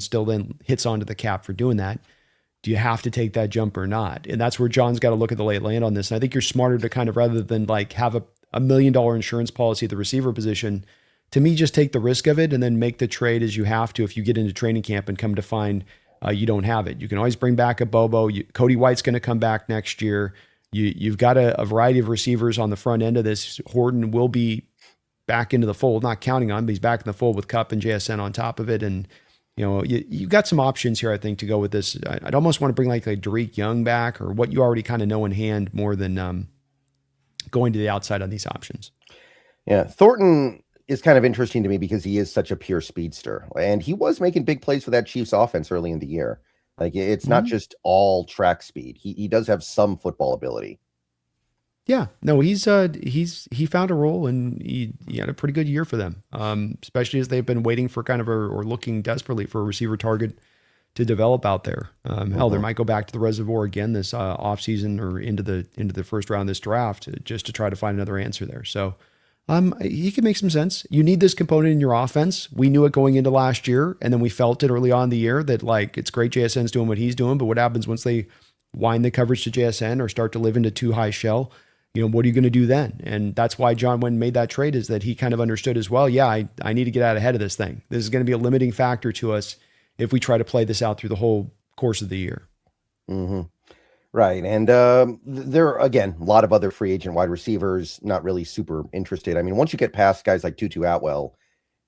hits onto the cap for doing that. Do you have to take that jump or not? And that's where John's got to look at the lay of land on this. And I think you're smarter to kind of, rather than like have a $1 million insurance policy at the receiver position, to me, just take the risk of it and then make the trade as you have to if you get into training camp and come to find you don't have it. You can always bring back a Bobo. Cody White's going to come back next year. You've got a variety of receivers on the front end of this. Horton will be back into the fold, not counting on, but he's back in the fold with Kupp and JSN on top of it. And, you've got some options here, I think, to go with this. I'd almost want to bring like Derek Young back or what you already kind of know in hand more than going to the outside on these options. Yeah, Thornton is kind of interesting to me because he is such a pure speedster, and he was making big plays for that Chiefs offense early in the year. Like it's not just all track speed. He does have some football ability. Yeah, no, he found a role and he had a pretty good year for them. Especially as they've been waiting for kind of or looking desperately for a receiver target to develop out there. Hell, they might go back to the reservoir again this offseason or into the first round of this draft just to try to find another answer there. So he can make some sense. You need this component in your offense. We knew it going into last year, and then we felt it early on in the year that like it's great JSN's doing what he's doing, but what happens once they wind the coverage to JSN or start to live into too high shell? What are you going to do then? And that's why John Wynn made that trade, is that he kind of understood as well, yeah, I need to get out ahead of this thing. This is going to be a limiting factor to us if we try to play this out through the whole course of the year. Mm-hmm. Right. And there are, again, a lot of other free agent wide receivers, not really super interested. I mean, once you get past guys like Tutu Atwell,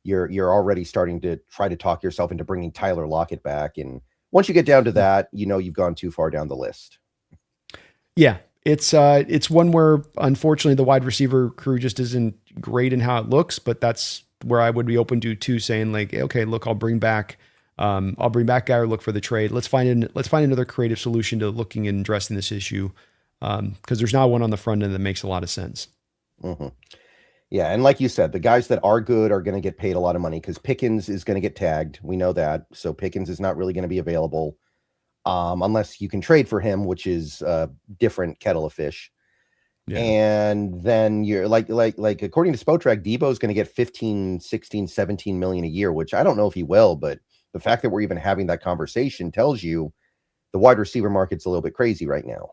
you're already starting to try to talk yourself into bringing Tyler Lockett back. And once you get down to that, you've gone too far down the list. Yeah. It's one where unfortunately the wide receiver crew just isn't great in how it looks, but that's where I would be open to saying like, okay, look, I'll bring back guy or look for the trade. Let's find another creative solution to looking and addressing this issue. Cause there's not one on the front end that makes a lot of sense. Mm-hmm. Yeah. And like you said, the guys that are good are going to get paid a lot of money because Pickens is going to get tagged. We know that. So Pickens is not really going to be available. Unless you can trade for him, which is a different kettle of fish. Yeah. And then you're like according to Spotrac, Debo is going to get 15, 16, 17 million a year, which I don't know if he will, but the fact that we're even having that conversation tells you the wide receiver market's a little bit crazy right now.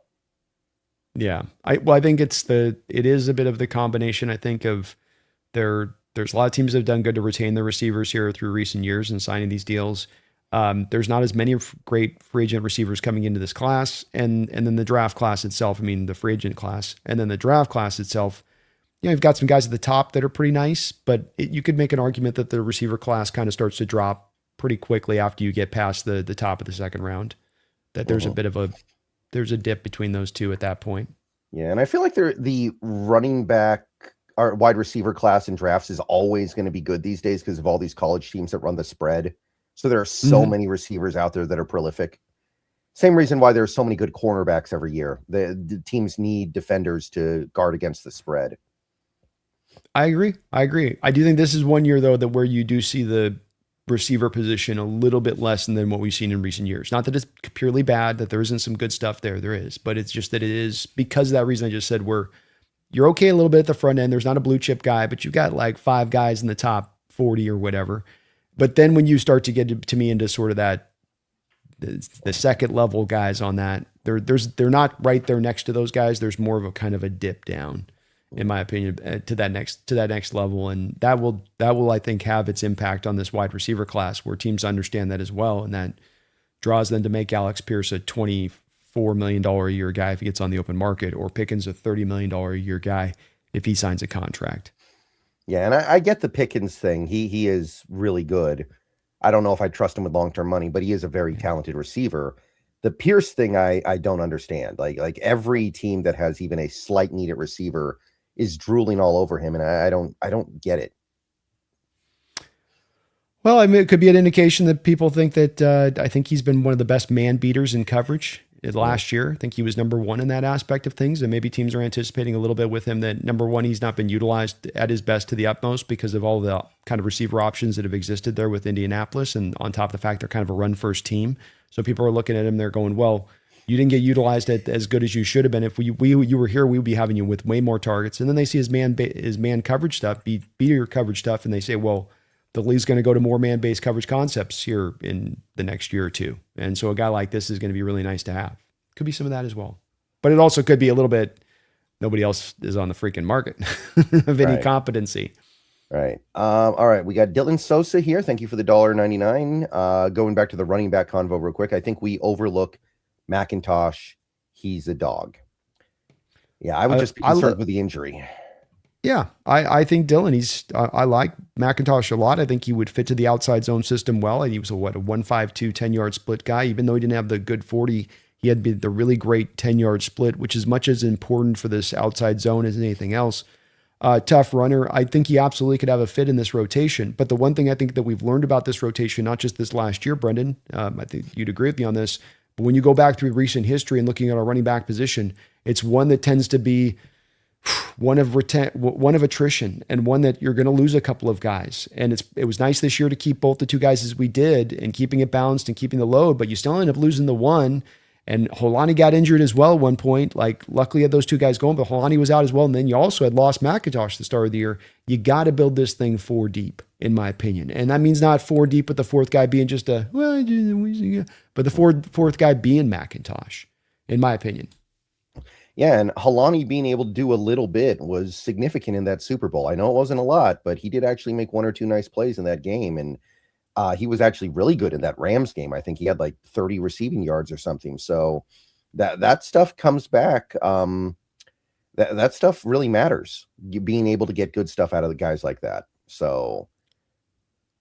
Yeah. I think it is a bit of the combination. I think of there's a lot of teams that have done good to retain their receivers here through recent years and signing these deals. There's not as many great free agent receivers coming into this class, and then the draft class itself. I mean, the free agent class, and then the draft class itself. You've got some guys at the top that are pretty nice, but you could make an argument that the receiver class kind of starts to drop pretty quickly after you get past the top of the second round. That there's a bit of there's a dip between those two at that point. Yeah, and I feel like the running back or wide receiver class in drafts is always going to be good these days because of all these college teams that run the spread. So there are so many receivers out there that are prolific. Same reason why there's so many good cornerbacks every year. The teams need defenders to guard against the spread. I agree. I do think this is one year, though, that where you do see the receiver position a little bit less than what we've seen in recent years. Not that it's purely bad, that there isn't some good stuff there. There is. But it's just that it is, because of that reason I just said, where you're okay a little bit at the front end. There's not a blue chip guy, but you've got like 5 guys in the top 40 or whatever. But then when you start to get to me into sort of that, the second level guys on that, they're not right there next to those guys. There's more of a kind of a dip down, in my opinion, to that next level, and that will I think have its impact on this wide receiver class, where teams understand that as well, and that draws them to make Alex Pierce a $24 million a year guy if he gets on the open market, or Pickens a $30 million a year guy if he signs a contract. Yeah, and I get the Pickens thing. He is really good. I don't know if I trust him with long-term money, but he is a very talented receiver. The Pierce thing, I don't understand. Like every team that has even a slight need at receiver is drooling all over him, and I don't get it. Well, I mean, it could be an indication that people think that I think he's been one of the best man beaters in coverage last year. I think he was number one in that aspect of things. And maybe teams are anticipating a little bit with him that number one, he's not been utilized at his best to the utmost because of all the kind of receiver options that have existed there with Indianapolis. And on top of the fact, they're kind of a run first team. So people are looking at him, they're going, well, you didn't get utilized as good as you should have been. If you were here, we would be having you with way more targets. And then they see his man coverage stuff, beater coverage stuff, and they say, well, the league's going to go to more man-based coverage concepts here in the next year or two. And so a guy like this is going to be really nice to have. Could be some of that as well. But it also could be a little bit, nobody else is on the freaking market of any competency. Right. All right. We got Dylan Sosa here. Thank you for the $1.99. Going back to the running back convo real quick. I think we overlook McIntosh. He's a dog. Yeah, I would just be concerned with the injury. Yeah, I think Dylan, I like McIntosh a lot. I think he would fit to the outside zone system well. And he was a 1.52, 10-yard split guy. Even though he didn't have the good 40, he had the really great 10-yard split, which is much as important for this outside zone as anything else. Tough runner. I think he absolutely could have a fit in this rotation. But the one thing I think that we've learned about this rotation, not just this last year, Brendan, I think you'd agree with me on this, but when you go back through recent history and looking at our running back position, it's one that tends to be one of attrition, and one that you're going to lose a couple of guys. And it was nice this year to keep both the two guys as we did and keeping it balanced and keeping the load, but you still end up losing the one. And Holani got injured as well at one point. Like, luckily had those two guys going, but Holani was out as well. And then you also had lost McIntosh at the start of the year. You got to build this thing 4 deep, in my opinion. And that means not 4 deep with the fourth guy being just but the fourth guy being McIntosh, in my opinion. Yeah, and Holani being able to do a little bit was significant in that Super Bowl. I know it wasn't a lot, but he did actually make 1 or 2 nice plays in that game. And he was actually really good in that Rams game. I think he had like 30 receiving yards or something. So that stuff comes back. That stuff really matters. Being able to get good stuff out of the guys like that. So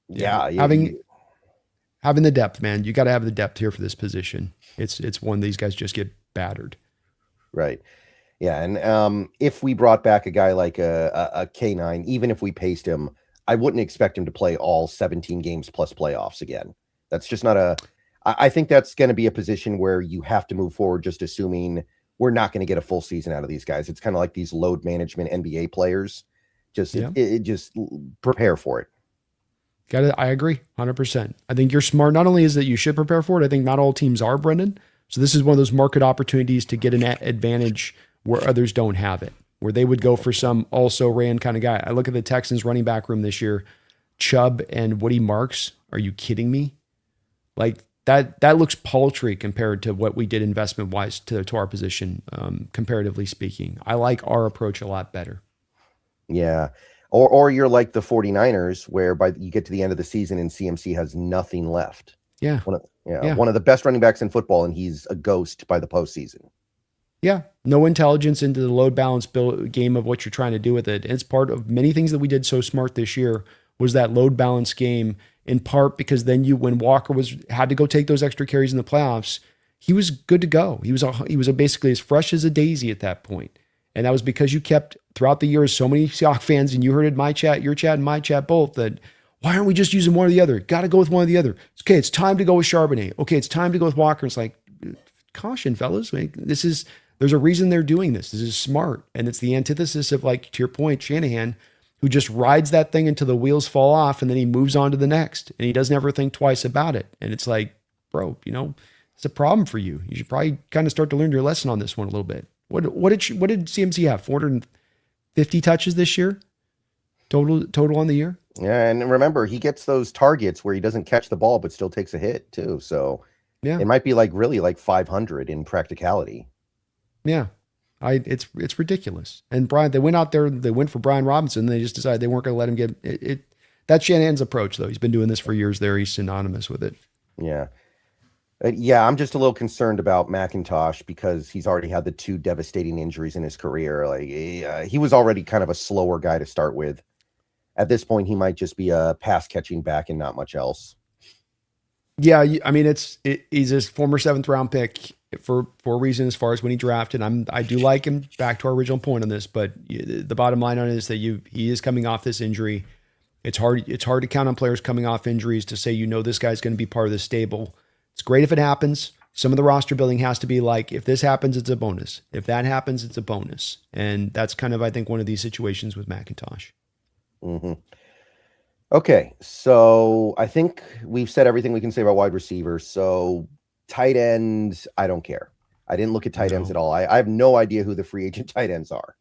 yeah. Having the depth, man. You got to have the depth here for this position. It's one of these guys just get battered. Right. Yeah. And if we brought back a guy like a K9, even if we paced him, I wouldn't expect him to play all 17 games plus playoffs again. That's just not I think that's going to be a position where you have to move forward, just assuming we're not going to get a full season out of these guys. It's kind of like these load management NBA players. Just prepare for it. I agree 100%. I think you're smart. Not only is that you should prepare for it, I think not all teams are, Brendan. So this is one of those market opportunities to get an advantage where others don't have it, where they would go for some also ran kind of guy. I look at the Texans running back room this year, Chubb and Woody Marks. Are you kidding me? Like that looks paltry compared to what we did investment wise to our position, comparatively speaking. I like our approach a lot better. Yeah. Or you're like the 49ers, where you get to the end of the season and CMC has nothing left. Yeah. One of the best running backs in football, and he's a ghost by the postseason. Yeah, no intelligence into the load balance game of what you're trying to do with it. And it's part of many things that we did so smart this year was that load balance game, in part because then when Walker had to go take those extra carries in the playoffs, he was good to go. He was basically as fresh as a daisy at that point. And that was because you kept throughout the years, so many Seahawks fans, and you heard it in my chat, your chat and my chat both, that why aren't we just using one or the other? Got to go with one or the other. Okay, it's time to go with Charbonnet. Okay, it's time to go with Walker. It's like, caution, fellas. There's a reason they're doing this. This is smart. And it's the antithesis of, like, to your point, Shanahan, who just rides that thing until the wheels fall off and then he moves on to the next. And he doesn't ever think twice about it. And it's like, bro, it's a problem for you. You should probably kind of start to learn your lesson on this one a little bit. What did CMC have? 450 touches this year? Total on the year? Yeah, and remember, he gets those targets where he doesn't catch the ball but still takes a hit too. So yeah, it might be really 500 in practicality. Yeah, it's ridiculous. And Brian, they went out there, they went for Brian Robinson. And they just decided they weren't going to let him get it. That's Shanahan's approach, though. He's been doing this for years. There, he's synonymous with it. Yeah. I'm just a little concerned about McIntosh because he's already had the 2 devastating injuries in his career. He was already kind of a slower guy to start with. At this point, he might just be a pass catching back and not much else. Yeah, I mean, he's a former 7th round pick for a reason as far as when he drafted. I do like him, back to our original point on this, but the bottom line on it is that he is coming off this injury. It's hard to count on players coming off injuries to say this guy's going to be part of the stable. It's great if it happens. Some of the roster building has to be like, if this happens, it's a bonus. If that happens, it's a bonus. And that's kind of, I think, one of these situations with McIntosh. Mm-hmm. Okay, so I think we've said everything we can say about wide receivers. So tight ends, I don't care. I didn't look at tight ends at all. I have no idea who the free agent tight ends are.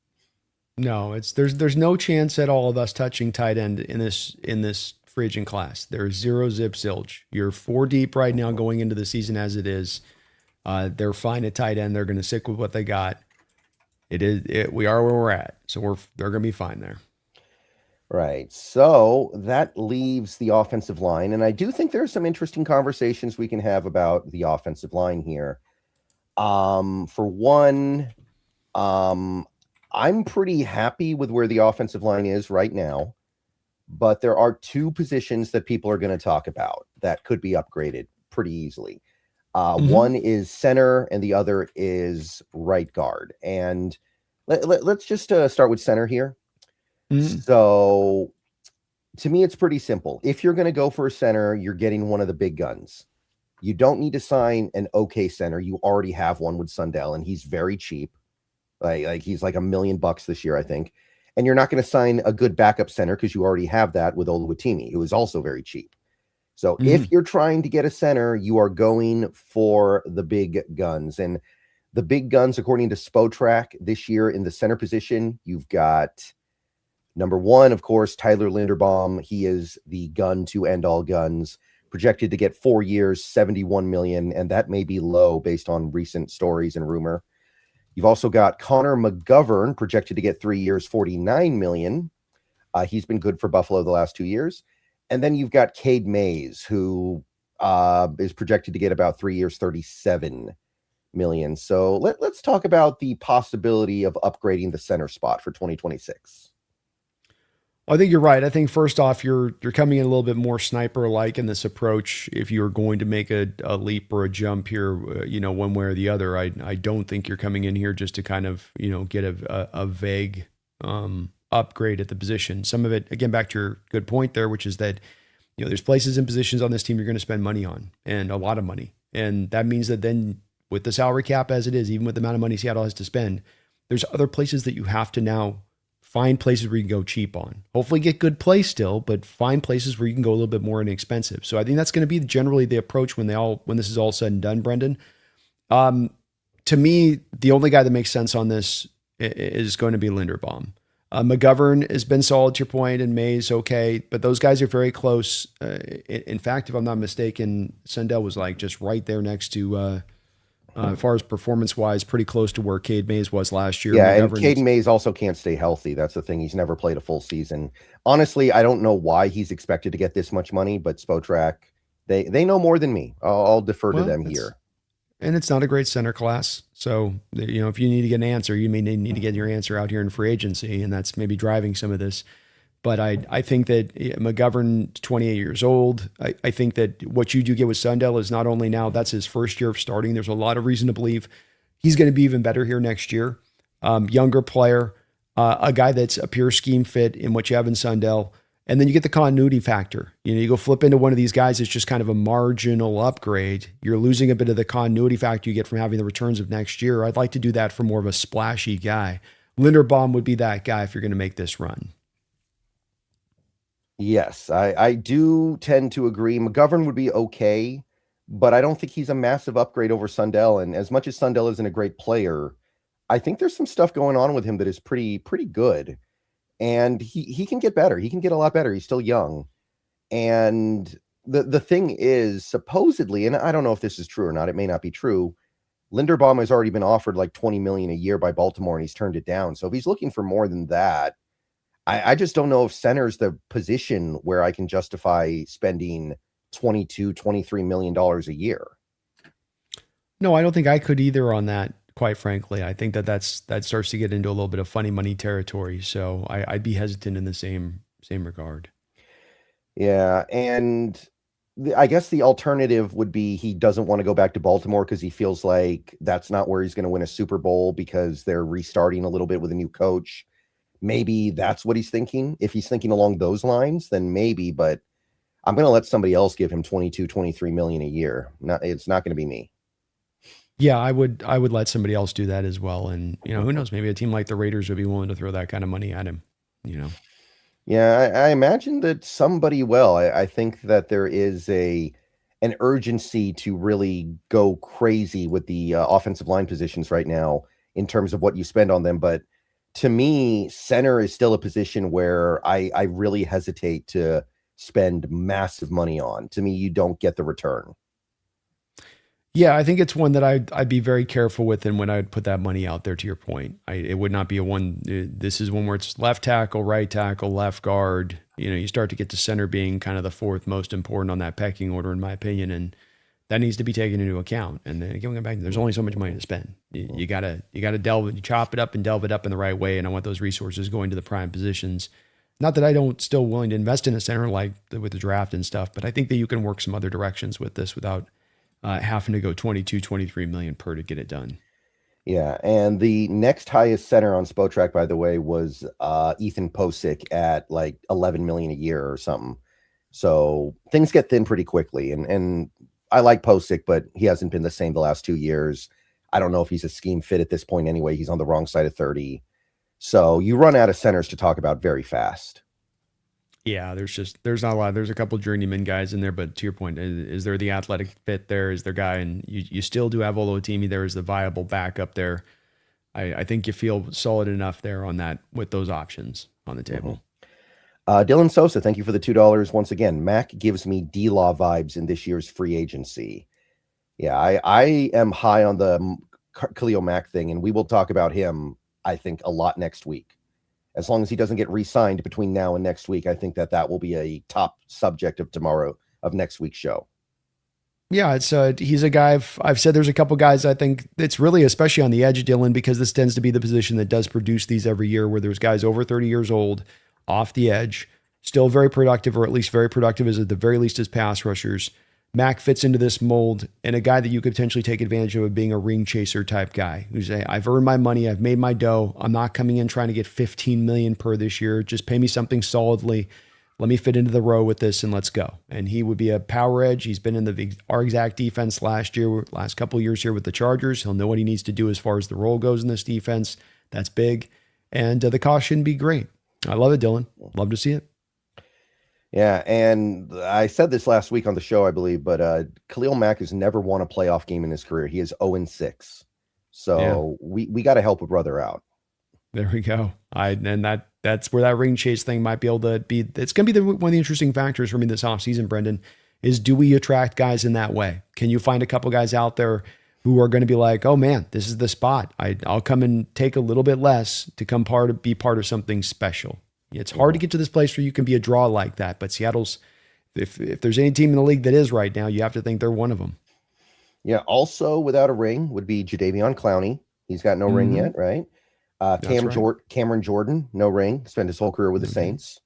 No, there's no chance at all of us touching tight end in this free agent class. There's zero zip zilch. You're 4 deep right now going into the season as it is. They're fine at tight end. They're going to stick with what they got. We are where we're at, so they're going to be fine there. Right. So that leaves the offensive line. And I do think there are some interesting conversations we can have about the offensive line here. For one, I'm pretty happy with where the offensive line is right now, but there are 2 positions that people are going to talk about that could be upgraded pretty easily. One is center and the other is right guard. And let's just start with center here. So to me, it's pretty simple. If you're going to go for a center, you're getting one of the big guns. You don't need to sign an okay center. You already have one with Sundell, and he's very cheap. Like he's like $1 million this year, I think. And you're not going to sign a good backup center because you already have that with Oluwatimi, who is also very cheap. So if you're trying to get a center, you are going for the big guns. And the big guns, according to Spotrac, this year in the center position, you've got number 1, of course, Tyler Linderbaum. He is the gun to end all guns, projected to get 4 years, $71 million, and that may be low based on recent stories and rumor. You've also got Connor McGovern, projected to get 3 years, $49 million. He's been good for Buffalo the last 2 years. And then you've got Cade Mays, who is projected to get about 3 years, $37 million. So let's talk about the possibility of upgrading the center spot for 2026. I think you're right. I think first off, you're coming in a little bit more sniper-like in this approach. If you're going to make a leap or a jump here, one way or the other, I don't think you're coming in here just to kind of get a vague upgrade at the position. Some of it, again, back to your good point there, which is that there's places and positions on this team you're going to spend money on, and a lot of money, and that means that then with the salary cap as it is, even with the amount of money Seattle has to spend, there's other places that you have to now find places where you can go cheap on. Hopefully get good play still, but find places where you can go a little bit more inexpensive. So I think that's going to be generally the approach when this is all said and done, Brendan. To me, the only guy that makes sense on this is going to be Linderbaum. McGovern has been solid to your point, and Mays okay, but those guys are very close. In fact, if I'm not mistaken, Sundell was like just right there next to as far as performance-wise, pretty close to where Cade Mays was last year. Yeah, and Cade Mays also can't stay healthy. That's the thing. He's never played a full season. Honestly, I don't know why he's expected to get this much money, but Spotrac, they know more than me. I'll defer to them here. And it's not a great center class. So, if you need to get an answer, you may need to get your answer out here in free agency, and that's maybe driving some of this. But I think that McGovern, 28 years old, I think that what you do get with Sundell is not only now that's his first year of starting, there's a lot of reason to believe he's going to be even better here next year. Younger player, a guy that's a pure scheme fit in what you have in Sundell. And then you get the continuity factor. You go flip into one of these guys, it's just kind of a marginal upgrade. You're losing a bit of the continuity factor you get from having the returns of next year. I'd like to do that for more of a splashy guy. Linderbaum would be that guy if you're going to make this run. Yes, I do tend to agree. McGovern would be okay, but I don't think he's a massive upgrade over Sundell. And as much as Sundell isn't a great player, I think there's some stuff going on with him that is pretty good. And he can get better. He can get a lot better. He's still young. And the thing is, supposedly, and I don't know if this is true or not, it may not be true, Linderbaum has already been offered like $20 million a year by Baltimore, and he's turned it down. So if he's looking for more than that, I just don't know if center's the position where I can justify spending $22-23 million a year. No, I don't think I could either on that, quite frankly. I think that starts to get into a little bit of funny money territory. So I'd be hesitant in the same regard. Yeah, and I guess the alternative would be he doesn't want to go back to Baltimore because he feels like that's not where he's going to win a Super Bowl because they're restarting a little bit with a new coach. Maybe that's what he's thinking. If he's thinking along those lines, then maybe, but I'm going to let somebody else give him $22-23 million a year. It's not going to be me. Yeah, I would let somebody else do that as well. And who knows? Maybe a team like the Raiders would be willing to throw that kind of money at him. You know. Yeah, I imagine that somebody will. I think that there is an urgency to really go crazy with the offensive line positions right now in terms of what you spend on them. But to me, center is still a position where I really hesitate to spend massive money on. To me, you don't get the return. Yeah, I think it's one that I'd be very careful with, and when I'd put that money out there. To your point, it would not be a one. This is one where it's left tackle, right tackle, left guard. You start to get to center being kind of the fourth most important on that pecking order, in my opinion, and that needs to be taken into account. And then going back, there's only so much money to spend. You gotta delve, you chop it up and delve it up in the right way. And I want those resources going to the prime positions. Not that I don't still willing to invest in a center like with the draft and stuff, but I think that you can work some other directions with this without having to go 22, 23 million per to get it done. Yeah, and the next highest center on Spotrac, by the way, was Ethan Posick at like 11 million a year or something. So things get thin pretty quickly, and I like Posick, but he hasn't been the same the last 2 years. I don't know if he's a scheme fit at this point anyway. He's on the wrong side of 30. So you run out of centers to talk about very fast. Yeah, there's not a lot. There's a couple journeyman guys in there, but to your point, is there the athletic fit there? Is there guy, and you still do have Olotimi there as the viable backup there. I think you feel solid enough there on that with those options on the table. Dylan Sosa, thank you for the $2 once again. Mac gives me D-Law vibes in this year's free agency. Yeah, I am high on the Khalil Mack thing, and we will talk about him, I think, a lot next week. As long as he doesn't get re-signed between now and next week, I think that will be a top subject of next week's show. Yeah, it's he's a guy I've said there's a couple guys I think it's really especially on the edge, Dylan, because this tends to be the position that does produce these every year where there's guys over 30 years old off the edge, still very productive, or at least very productive as at the very least as pass rushers. Mac fits into this mold, and a guy that you could potentially take advantage of being a ring chaser type guy who's I've earned my money, I've made my dough. I'm not coming in trying to get 15 million per this year. Just pay me something solidly. Let me fit into the row with this and let's go. And he would be a power edge. He's been in our exact defense last couple of years here with the Chargers. He'll know what he needs to do as far as the role goes in this defense. That's big. And the cost shouldn't be great. I love it, Dylan. Love to see it. Yeah, and I said this last week on the show, I believe, but Khalil Mack has never won a playoff game in his career. He is 0-6. So yeah. we got to help a brother out. There we go. That's where that ring chase thing might be able to be. It's going to be one of the interesting factors for me this offseason, Brendan, is do we attract guys in that way? Can you find a couple guys out there who are going to be like, oh man, this is the spot. I'll come and take a little bit less to be part of something special. It's hard to get to this place where you can be a draw like that, but Seattle's, if there's any team in the league that is right now, you have to think they're one of them. Yeah. Also without a ring would be Jadeveon Clowney. He's got no ring yet, right? Cameron Jordan, no ring, spent his whole career with the Saints.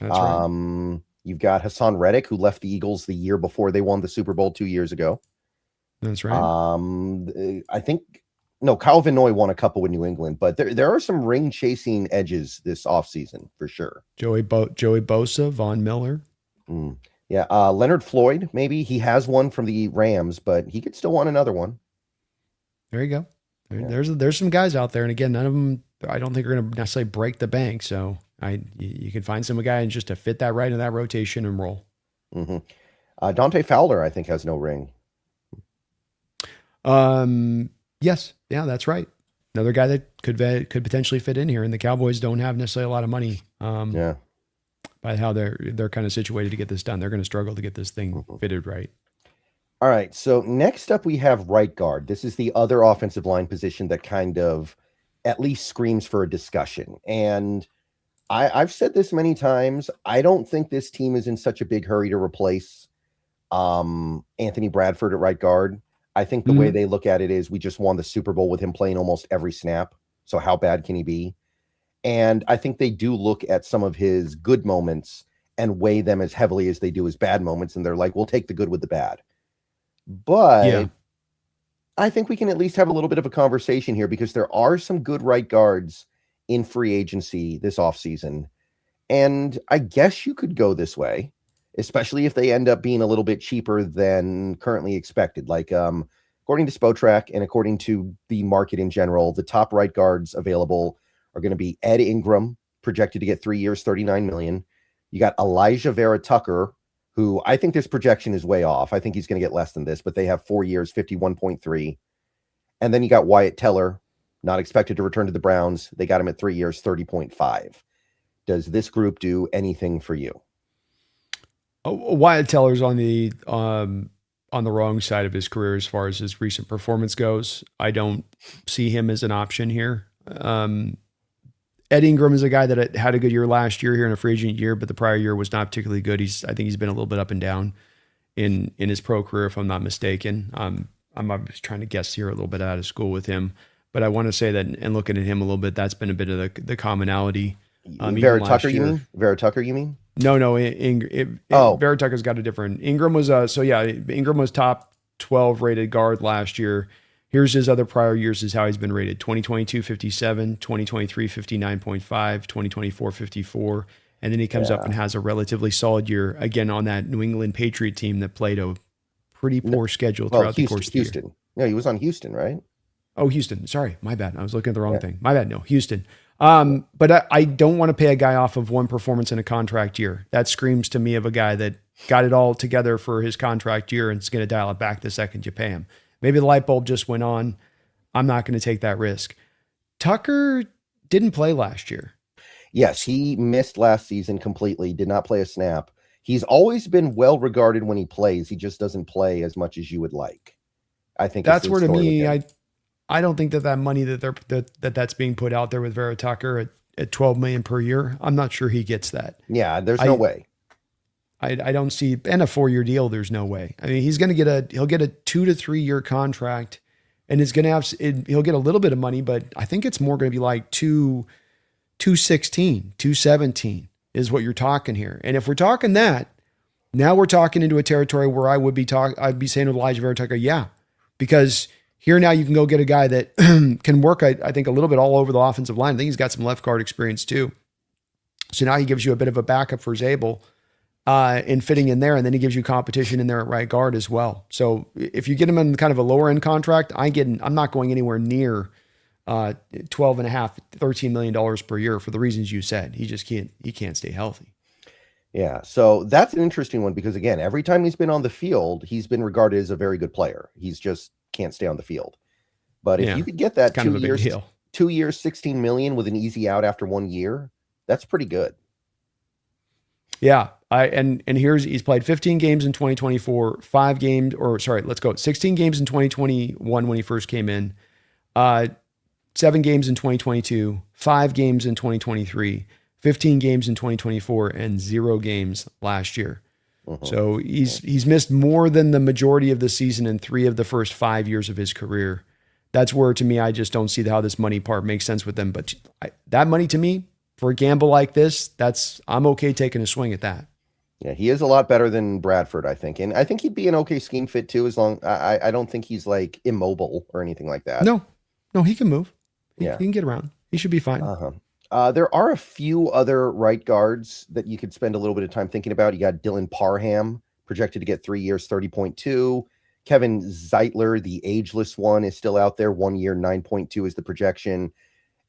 That's right. You've got Hassan Reddick, who left the Eagles the year before they won the Super Bowl 2 years ago. That's right. Kyle Van Noy won a couple with New England, but there are some ring chasing edges this offseason for sure. Joey Bosa, Von Miller. Yeah. Leonard Floyd, maybe he has one from the Rams, but he could still want another one. There you go. Yeah. There's some guys out there, and again, none of them I don't think are going to necessarily break the bank. So you can find some guy and just to fit that right in that rotation and roll. Dante Fowler, I think, has no ring. Yes, yeah, that's right. Another guy that could potentially fit in here, and the Cowboys don't have necessarily a lot of money. By how they're kind of situated to get this done, they're going to struggle to get this thing fitted right. All right, so next up we have right guard. This is the other offensive line position that kind of at least screams for a discussion. And I've said this many times. I don't think this team is in such a big hurry to replace Anthony Bradford at right guard. I think the way they look at it is we just won the Super Bowl with him playing almost every snap. So how bad can he be? And I think they do look at some of his good moments and weigh them as heavily as they do his bad moments. And they're like, we'll take the good with the bad. But I think we can at least have a little bit of a conversation here because there are some good right guards in free agency this offseason. And I guess you could go this way, especially if they end up being a little bit cheaper than currently expected. Like according to Spotrac and according to the market in general, the top right guards available are going to be Ed Ingram, projected to get 3 years, $39 million. You got Elijah Vera Tucker, who I think this projection is way off. I think he's going to get less than this, but they have 4 years, 51.3. And then you got Wyatt Teller, not expected to return to the Browns. They got him at 3 years, 30.5. Does this group do anything for you? Wyatt Teller's on the wrong side of his career as far as his recent performance goes. I don't see him as an option here. Ed Ingram is a guy that had a good year last year here in a free agent year, but the prior year was not particularly good. I think he's been a little bit up and down in his pro career, if I'm not mistaken. I'm just trying to guess here a little bit out of school with him, but I want to say that, and looking at him a little bit, that's been a bit of the commonality. Vera Tucker, you mean? Vera Tucker, you mean? No. Vera Tucker's got a different. Ingram was Ingram was top 12 rated guard last year. Here's his other prior years is how he's been rated: 2022 57, 2023 59.5, 2024 54, and then he comes up and has a relatively solid year again on that New England Patriot team that played a pretty poor schedule throughout the course of the Houston. year. No, he was on Houston, right? Oh, Houston. Sorry, my bad. I was looking at the wrong thing. My bad. No, Houston. But I don't want to pay a guy off of one performance in a contract year. That screams to me of a guy that got it all together for his contract year and is going to dial it back the second you pay him. Maybe the light bulb just went on. I'm not going to take that risk. Tucker didn't play last year. Yes, he missed last season completely, did not play a snap. He's always been well regarded when he plays. He just doesn't play as much as you would like. I think that's where, to me, I don't think that money that's being put out there with Vera Tucker at $12 million per year, I'm not sure he gets that. Yeah, there's no way. I don't see, and a 4-year deal, there's no way. I mean, he'll get a 2 to 3 year contract, and he'll get a little bit of money, but I think it's more going to be like 216, 217 is what you're talking here. And if we're talking that, now we're talking into a territory where I'd be saying to Elijah Vera Tucker, yeah, because here now you can go get a guy that can work, I think, a little bit all over the offensive line. I think he's got some left guard experience too. So now he gives you a bit of a backup for Zabel in fitting in there, and then he gives you competition in there at right guard as well. So if you get him in kind of a lower end contract, I'm not going anywhere near $13 million per year for the reasons you said. He can't stay healthy. Yeah, so that's an interesting one because, again, every time he's been on the field, he's been regarded as a very good player. He's just can't stay on the field. But if you could get that 2 years, 2 years, $16 million with an easy out after 1 year, that's pretty good. Yeah. He's played 15 games in 2024, 16 games in 2021 when he first came in, 7 games in 2022, 5 games in 2023, 15 games in 2024, and 0 games last year. So he's missed more than the majority of the season in 3 of the first 5 years of his career. That's where, to me, I just don't see how this money part makes sense with them. But that money, to me, for a gamble like this, I'm okay taking a swing at that. Yeah, he is a lot better than Bradford, I think. And I think he'd be an okay scheme fit too, as long I don't think he's like immobile or anything like that. No, he can move. He can get around. He should be fine. There are a few other right guards that you could spend a little bit of time thinking about. You got Dylan Parham, projected to get 3 years, 30.2. Kevin Zeitler, the ageless one, is still out there. 1 year, 9.2 is the projection.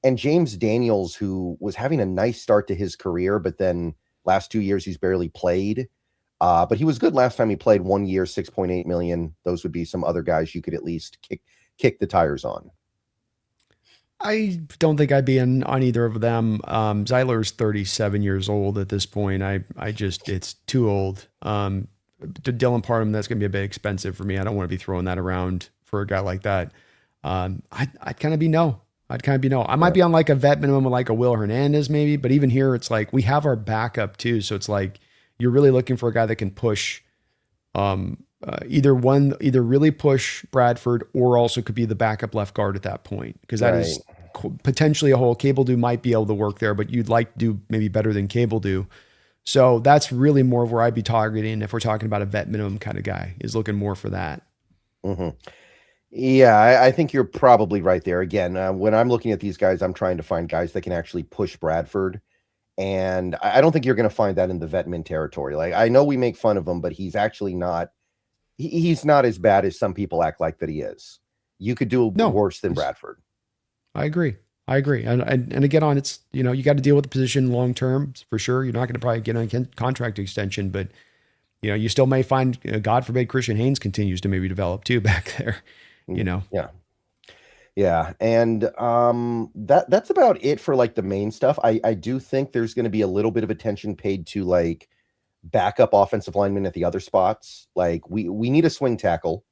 And James Daniels, who was having a nice start to his career, but then last 2 years he's barely played. But he was good last time he played. 1 year, 6.8 million. Those would be some other guys you could at least kick the tires on. I don't think I'd be on either of them. Zeitler's 37 years old at this point. It's too old. Dylan Parham, that's going to be a bit expensive for me. I don't want to be throwing that around for a guy like that. I'd kind of be no. I might be on like a vet minimum with like a Will Hernandez maybe, but even here it's like we have our backup too. So it's like you're really looking for a guy that can push either really push Bradford or also could be the backup left guard at that point. Because that is potentially a hole. Cable Do might be able to work there, but you'd like to do maybe better than Cable Do. So that's really more of where I'd be targeting if we're talking about a vet minimum kind of guy, is looking more for that. Yeah, I think you're probably right there. Again, when I'm looking at these guys, I'm trying to find guys that can actually push Bradford. And I don't think you're going to find that in the vet min territory. Like, I know we make fun of him, but he's actually not he's not as bad as some people act like that he is. You could do No, worse than Bradford. I agree. And again, on it's, you know, you got to deal with the position long term for sure. You're not going to probably get a contract extension, but you know, you still may find, God forbid, Christian Haynes continues to maybe develop too back there. You know. Yeah, and that's about it for like the main stuff. I do think there's going to be a little bit of attention paid to like backup offensive linemen at the other spots. Like we need a swing tackle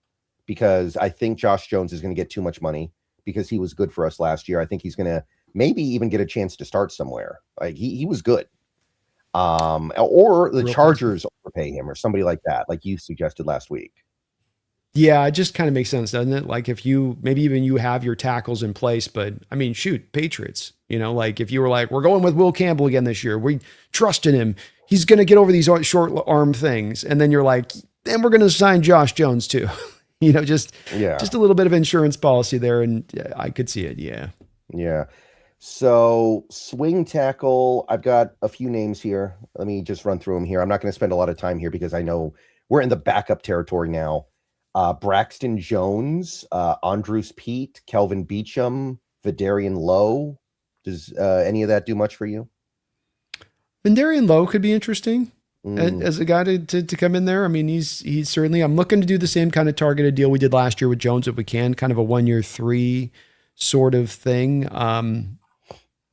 because I think Josh Jones is going to get too much money because he was good for us last year. I think he's going to maybe even get a chance to start somewhere. Like he was good. Or the Chargers overpay him or somebody like that, like you suggested last week. Yeah, it just kind of makes sense, doesn't it? Like if you maybe even you have your tackles in place, but I mean, shoot, Patriots, you know, like if you were like, we're going with Will Campbell again this year, we trust in him, he's going to get over these short arm things, and then you're like, and we're going to sign Josh Jones too, you know, just a little bit of insurance policy there, and I could see it, yeah. So swing tackle, I've got a few names here. Let me just run through them here. I'm not going to spend a lot of time here because I know we're in the backup territory now. Braxton Jones, Andrews Pete, Kelvin Beachum, Vidarian Lowe. Does any of that do much for you? Vidarian Lowe could be interesting as a guy to come in there. I mean, he's certainly, I'm looking to do the same kind of targeted deal we did last year with Jones if we can, kind of a 1-year 3 sort of thing.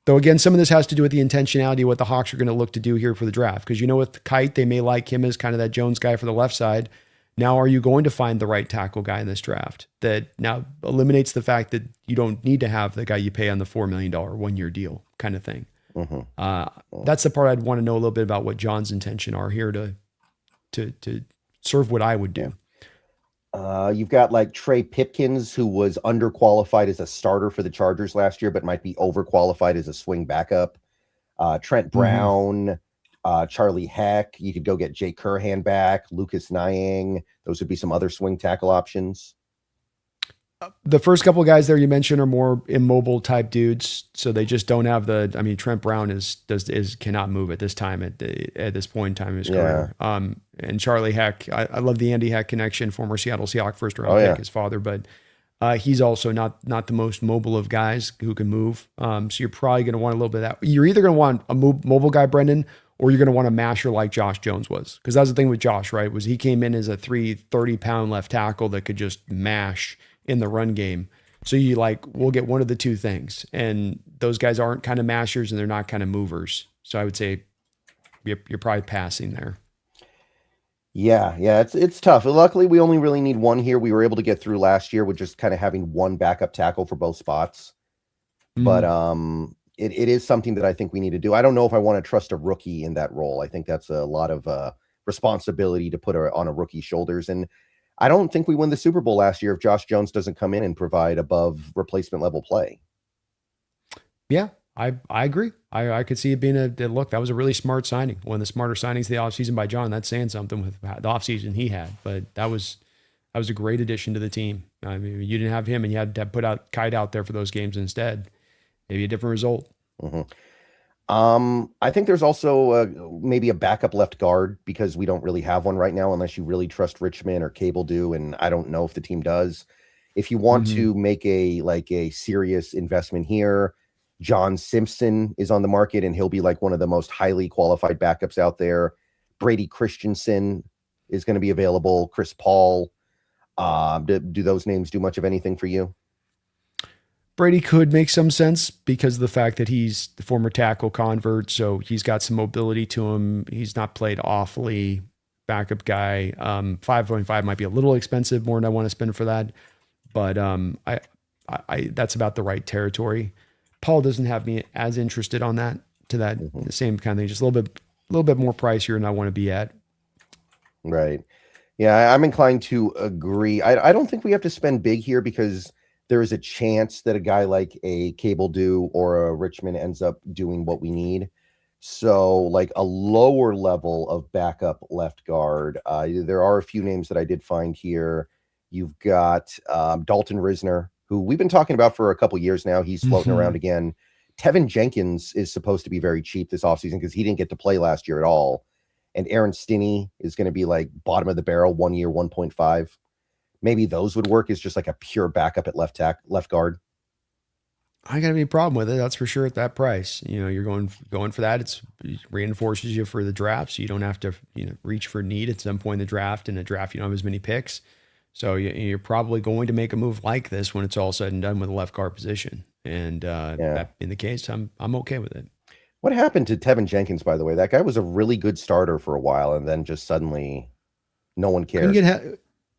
Though again, some of this has to do with the intentionality of what the Hawks are going to look to do here for the draft. Because you know with Kite, they may like him as kind of that Jones guy for the left side. Now, are you going to find the right tackle guy in this draft that now eliminates the fact that you don't need to have the guy you pay on the $4 million 1-year deal kind of thing? That's the part I'd want to know a little bit about what John's intention are here to serve what I would do. You've got like Trey Pipkins, who was underqualified as a starter for the Chargers last year, but might be overqualified as a swing backup. Trent Brown, Charlie Heck. You could go get Jay Curhan back, Lucas Nyang. Those would be some other swing tackle options. The first couple of guys there you mentioned are more immobile type dudes, so they just don't have the. I mean, Trent Brown cannot move at this time at this point in time in his career. And Charlie Heck, I love the Andy Heck connection, former Seattle Seahawks first round pick, his father, but he's also not the most mobile of guys who can move. So you're probably going to want a little bit of that. You're either going to want a mobile guy, Brendan, or you're going to want a masher like Josh Jones was, because that was the thing with Josh, right? Was he came in as a 330-pound left tackle that could just mash in the run game. So we'll get one of the two things. And those guys aren't kind of mashers and they're not kind of movers. So I would say you're probably passing there. Yeah, it's tough. Luckily, we only really need one here. We were able to get through last year with just kind of having one backup tackle for both spots. But it is something that I think we need to do. I don't know if I want to trust a rookie in that role. I think that's a lot of responsibility to put on a rookie's shoulders. And I don't think we win the Super Bowl last year if Josh Jones doesn't come in and provide above replacement level play. Yeah, I agree. I could see it being look, that was a really smart signing. One of the smarter signings of the offseason by John. That's saying something with the offseason he had. But that was a great addition to the team. I mean, you didn't have him and you had to put Kite out there for those games instead. Maybe a different result. I think there's also maybe a backup left guard because we don't really have one right now unless you really trust Richmond or Cable do, and I don't know if the team does. If you want to make a serious investment here, John Simpson is on the market and he'll be like one of the most highly qualified backups out there. Brady Christensen is going to be available. Chris Paul. Do those names do much of anything for you? Brady could make some sense because of the fact that he's the former tackle convert, so he's got some mobility to him. He's not played awfully. Backup guy. 5.5 might be a little expensive, more than I want to spend for that, but I that's about the right territory. Paul doesn't have me as interested on that the same kind of thing, just a little bit more pricier than I want to be at. Right. Yeah, I'm inclined to agree. I don't think we have to spend big here because there is a chance that a guy like a Cable do or a Richmond ends up doing what we need. So like a lower level of backup left guard. There are a few names that I did find here. You've got Dalton Risner, who we've been talking about for a couple years now. He's floating around again. Tevin Jenkins is supposed to be very cheap this offseason because he didn't get to play last year at all. and Aaron Stinney is going to be like bottom of the barrel, 1 year, 1.5. Maybe those would work as just like a pure backup at left guard. I got any problem with it. That's for sure at that price. You're going for that. It reinforces you for the draft, so you don't have to reach for need at some point in the draft. In a draft, you don't have as many picks, so you're probably going to make a move like this when it's all said and done with the left guard position. And that in the case, I'm okay with it. What happened to Tevin Jenkins, by the way? That guy was a really good starter for a while, and then just suddenly, no one cares.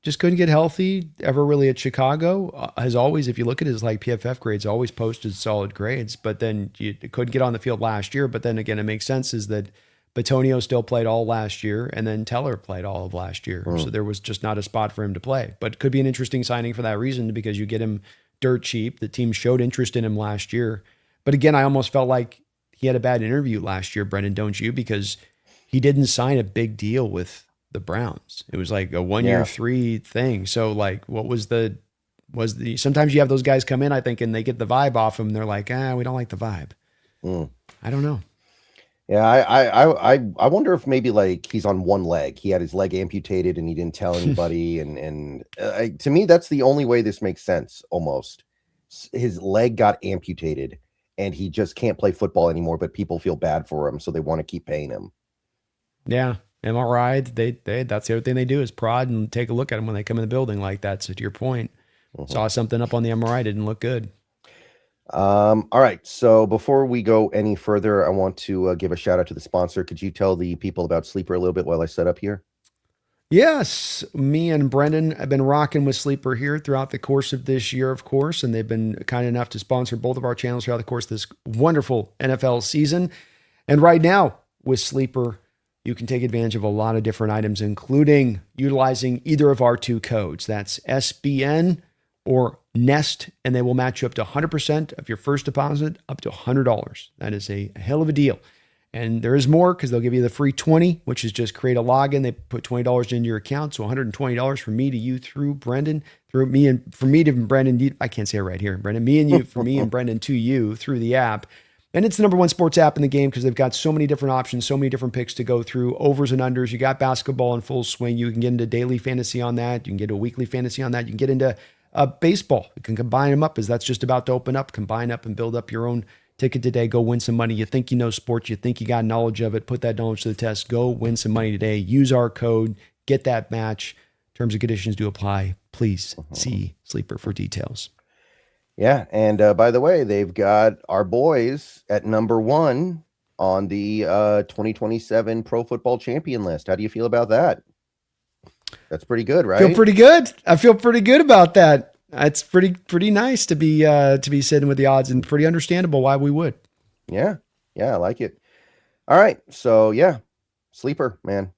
Just couldn't get healthy ever really at Chicago. As always, if you look at his like PFF grades, always posted solid grades, but then you couldn't get on the field last year. But then again, it makes sense is that Bitonio still played all last year, and then Teller played all of last year. So there was just not a spot for him to play. But could be an interesting signing for that reason, because you get him dirt cheap. The team showed interest in him last year. But again, I almost felt like he had a bad interview last year, Brendan, don't you? Because he didn't sign a big deal with the Browns. It was like a 1 year, 3 thing. So like, what was the, sometimes you have those guys come in, I think, and they get the vibe off them. And they're like, we don't like the vibe. I don't know. Yeah. I wonder if maybe like he's on one leg. He had his leg amputated and he didn't tell anybody. and to me, that's the only way this makes sense. Almost his leg got amputated and he just can't play football anymore, but people feel bad for him. So they want to keep paying him. Yeah. MRI, that's the other thing they do is prod and take a look at them when they come in the building like that. So to your point, saw something up on the MRI, didn't look good. All right. So before we go any further, I want to give a shout out to the sponsor. Could you tell the people about Sleeper a little bit while I set up here? Yes. Me and Brendan have been rocking with Sleeper here throughout the course of this year, of course, and they've been kind enough to sponsor both of our channels throughout the course of this wonderful NFL season. And right now with Sleeper, you can take advantage of a lot of different items, including utilizing either of our 2 codes. That's SBN or NEST, and they will match you up to 100% of your first deposit, up to $100. That is a hell of a deal. And there is more, because they'll give you the free 20, which is just create a login. They put $20 into your account, so $120 from me to you through Brendan, through me and from me to Brendan. I can't say it right here, Brendan. Me and you, for me and Brendan to you through the app. And it's the number 1 sports app in the game because they've got so many different options, so many different picks to go through, overs and unders. You got basketball in full swing. You can get into daily fantasy on that. You can get a weekly fantasy on that. You can get into baseball. You can combine them up as that's just about to open up. Combine up and build up your own ticket today. Go win some money. You think you know sports. You think you got knowledge of it. Put that knowledge to the test. Go win some money today. Use our code. Get that match. Terms and conditions do apply. Please see Sleeper for details. Yeah, and by the way, they've got our boys at number 1 on the 2027 Pro Football Champion list. How do you feel about that? That's pretty good, right? Feel pretty good. I feel pretty good about that. It's pretty nice to be sitting with the odds, and pretty understandable why we would. Yeah, I like it. All right, so yeah, Sleeper, man,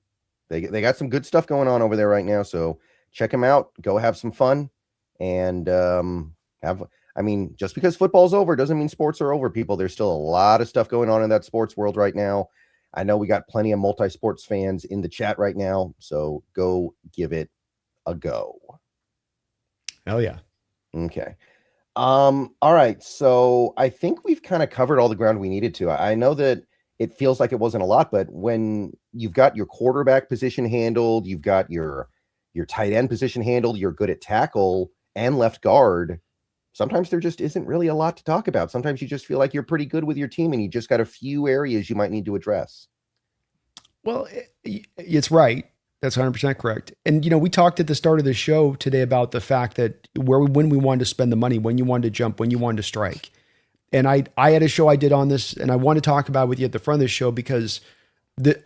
they got some good stuff going on over there right now. So check them out. Go have some fun, and just because football's over doesn't mean sports are over, people. There's still a lot of stuff going on in that sports world right now. I know we got plenty of multi-sports fans in the chat right now, so go give it a go. Hell yeah. Okay. All right. So I think we've kind of covered all the ground we needed to. I know that it feels like it wasn't a lot, but when you've got your quarterback position handled, you've got your tight end position handled, you're good at tackle and left guard, sometimes there just isn't really a lot to talk about. Sometimes you just feel like you're pretty good with your team and you just got a few areas you might need to address. Well, it's right. That's 100% correct. And, we talked at the start of the show today about the fact that when we wanted to spend the money, when you wanted to jump, when you wanted to strike. And I had a show I did on this, and I want to talk about it with you at the front of the show because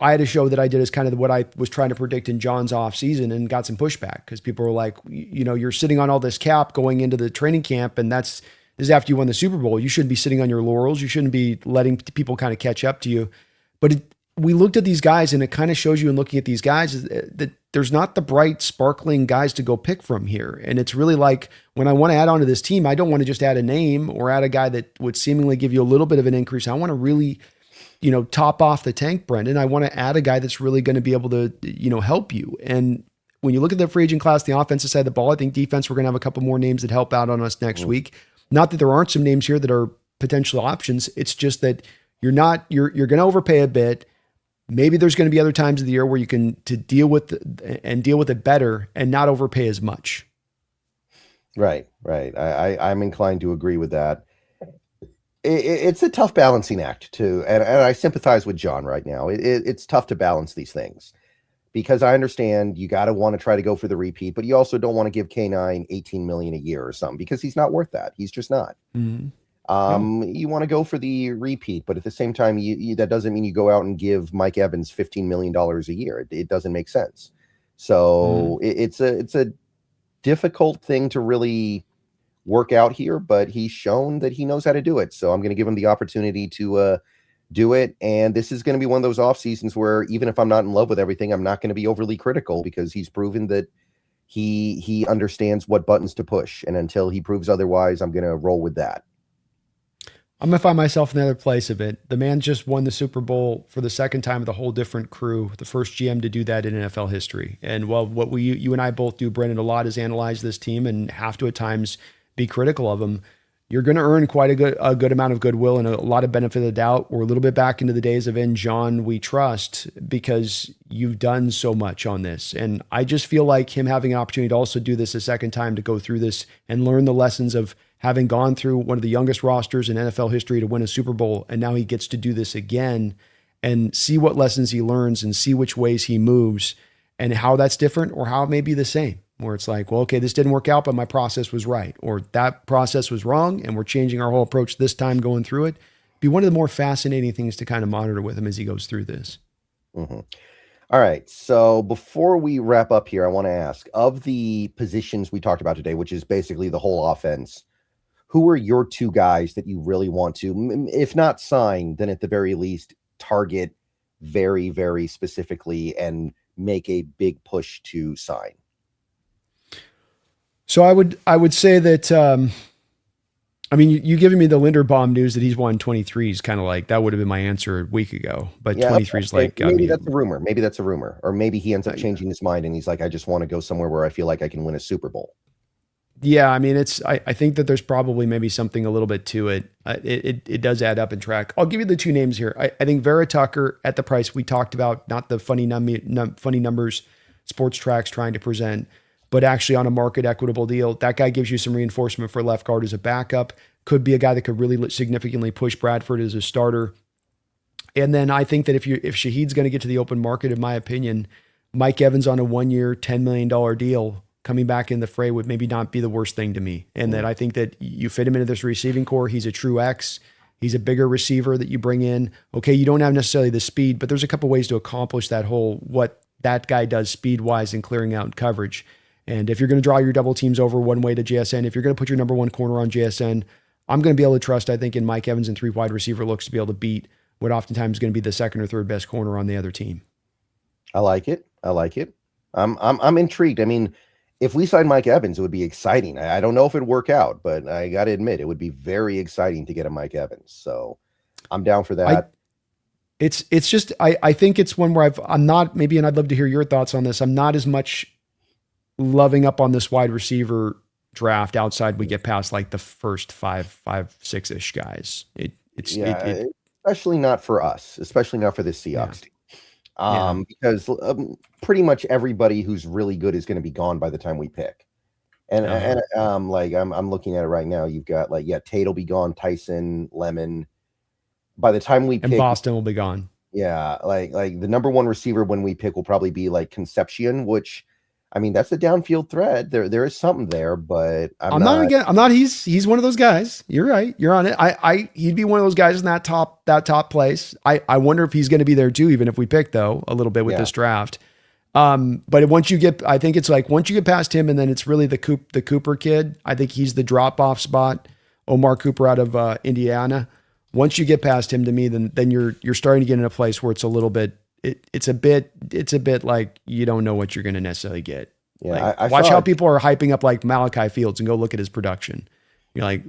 I had a show that I did as kind of what I was trying to predict in John's off season and got some pushback because people were like, you're sitting on all this cap going into the training camp, and this is after you won the Super Bowl. You shouldn't be sitting on your laurels. You shouldn't be letting people kind of catch up to you. But we looked at these guys, and it kind of shows you in looking at these guys that there's not the bright, sparkling guys to go pick from here. And it's really like when I want to add on to this team, I don't want to just add a name or add a guy that would seemingly give you a little bit of an increase. I want to really, top off the tank, Brendan. I want to add a guy that's really going to be able to, help you. And when you look at the free agent class, the offensive side of the ball, I think defense, we're going to have a couple more names that help out on us next week. Not that there aren't some names here that are potential options. It's just that you're going to overpay a bit. maybe there's going to be other times of the year where you can deal with it better and not overpay as much. Right. I'm inclined to agree with that. It's a tough balancing act too, and I sympathize with John right now. It's tough to balance these things because I understand you got to want to try to go for the repeat, but you also don't want to give K9 $18 million a year or something because he's not worth that. He's just not. Mm-hmm. You want to go for the repeat, but at the same time, you that doesn't mean you go out and give Mike Evans $15 million a year. It doesn't make sense. So it's a difficult thing to really work out here, but he's shown that he knows how to do it. So I'm going to give him the opportunity to do it. And this is going to be one of those off seasons where even if I'm not in love with everything, I'm not going to be overly critical because he's proven that he understands what buttons to push. And until he proves otherwise, I'm going to roll with that. I'm going to find myself in the other place a bit. The man just won the Super Bowl for the second time with a whole different crew, the first GM to do that in NFL history. And while what you and I both do, Brendan, a lot is analyze this team and have to at times be critical of them. You're going to earn quite a good amount of goodwill and a lot of benefit of the doubt. We're a little bit back into the days of in John we trust because you've done so much on this. And I just feel like him having an opportunity to also do this a second time, to go through this and learn the lessons of having gone through one of the youngest rosters in NFL history to win a Super Bowl. And now he gets to do this again and see what lessons he learns and see which ways he moves and how that's different or how it may be the same. Where it's like, well, okay, this didn't work out, but my process was right. Or that process was wrong, and we're changing our whole approach this time going through it. Be one of the more fascinating things to kind of monitor with him as he goes through this. Mm-hmm. All right. So before we wrap up here, I want to ask, of the positions we talked about today, which is basically the whole offense, who are your two guys that you really want to, if not sign, then at the very least target very, very specifically and make a big push to sign? So I would say that, I mean, you giving me the Linderbaum news that he's won 23 is kind of like, that would have been my answer a week ago, but yeah, 23 is like, maybe that's a rumor. Maybe that's a rumor, or maybe he ends up changing his mind and he's like, I just want to go somewhere where I feel like I can win a Super Bowl. Yeah. I mean, I think that there's probably maybe something a little bit to it. It does add up in track. I'll give you the two names here. I think Vera Tucker at the price we talked about, not the funny numbers Sports Track's trying to present, but actually on a market equitable deal. That guy gives you some reinforcement for left guard as a backup. Could be a guy that could really significantly push Bradford as a starter. And then I think that if Shaheed's going to get to the open market, in my opinion, Mike Evans on a 1-year, $10 million deal coming back in the fray would maybe not be the worst thing to me. And that I think that you fit him into this receiving core. He's a true X. He's a bigger receiver that you bring in. Okay, you don't have necessarily the speed, but there's a couple ways to accomplish that whole, what that guy does speed-wise and clearing out coverage. And if you're going to draw your double teams over one way to JSN, if you're going to put your number one corner on JSN, I'm going to be able to trust, I think, in Mike Evans and 3 wide receiver looks to be able to beat what oftentimes is going to be the second or third best corner on the other team. I like it. I'm intrigued. I mean, if we sign Mike Evans, it would be exciting. I don't know if it'd work out, but I got to admit, it would be very exciting to get a Mike Evans. So I'm down for that. It's just, I think it's one where I'm not, maybe, and I'd love to hear your thoughts on this. I'm not as much loving up on this wide receiver draft outside we get past like the first 5, 6-ish guys. Especially not for us, especially not for the Seahawks team. Because pretty much everybody who's really good is going to be gone by the time we pick. And I'm looking at it right now. You've got Tate will be gone, Tyson, Lemon. By the time we pick, and Boston will be gone. Yeah, like the number one receiver when we pick will probably be like Concepcion, which, I mean, that's a downfield threat. There is something there, but I'm not. He's one of those guys. You're right. You're on it. He'd be one of those guys in that top place. I wonder if he's going to be there too, even if we pick though a little bit with this draft. But once you get past him, and then it's really the Cooper kid. I think he's the drop off spot. Omar Cooper out of Indiana. Once you get past him, to me, then you're starting to get in a place where it's a little bit. It's a bit like you don't know what you're going to necessarily get. Yeah, like, watch how people are hyping up like Malachi Fields and go look at his production. You're like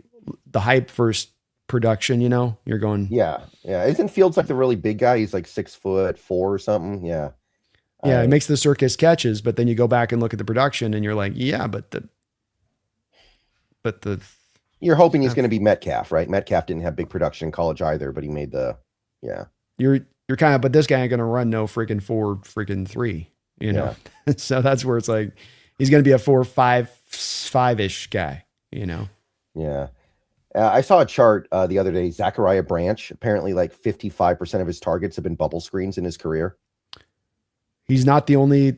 the hype versus production. You're going. Yeah. Isn't Fields like the really big guy? He's like 6'4" or something. Yeah. Yeah, it makes the circus catches, but then you go back and look at the production, and you're like, yeah, but the. You're hoping he's going to be Metcalf, right? Metcalf didn't have big production in college either, but he made the. Yeah. you're kind of, but this guy ain't going to run no freaking 4-3, you know? Yeah. So that's where it's like, he's going to be a 4-5-5-ish guy, you know? Yeah. I saw a chart the other day. Zachariah Branch, apparently like 55% of his targets have been bubble screens in his career. He's not the only,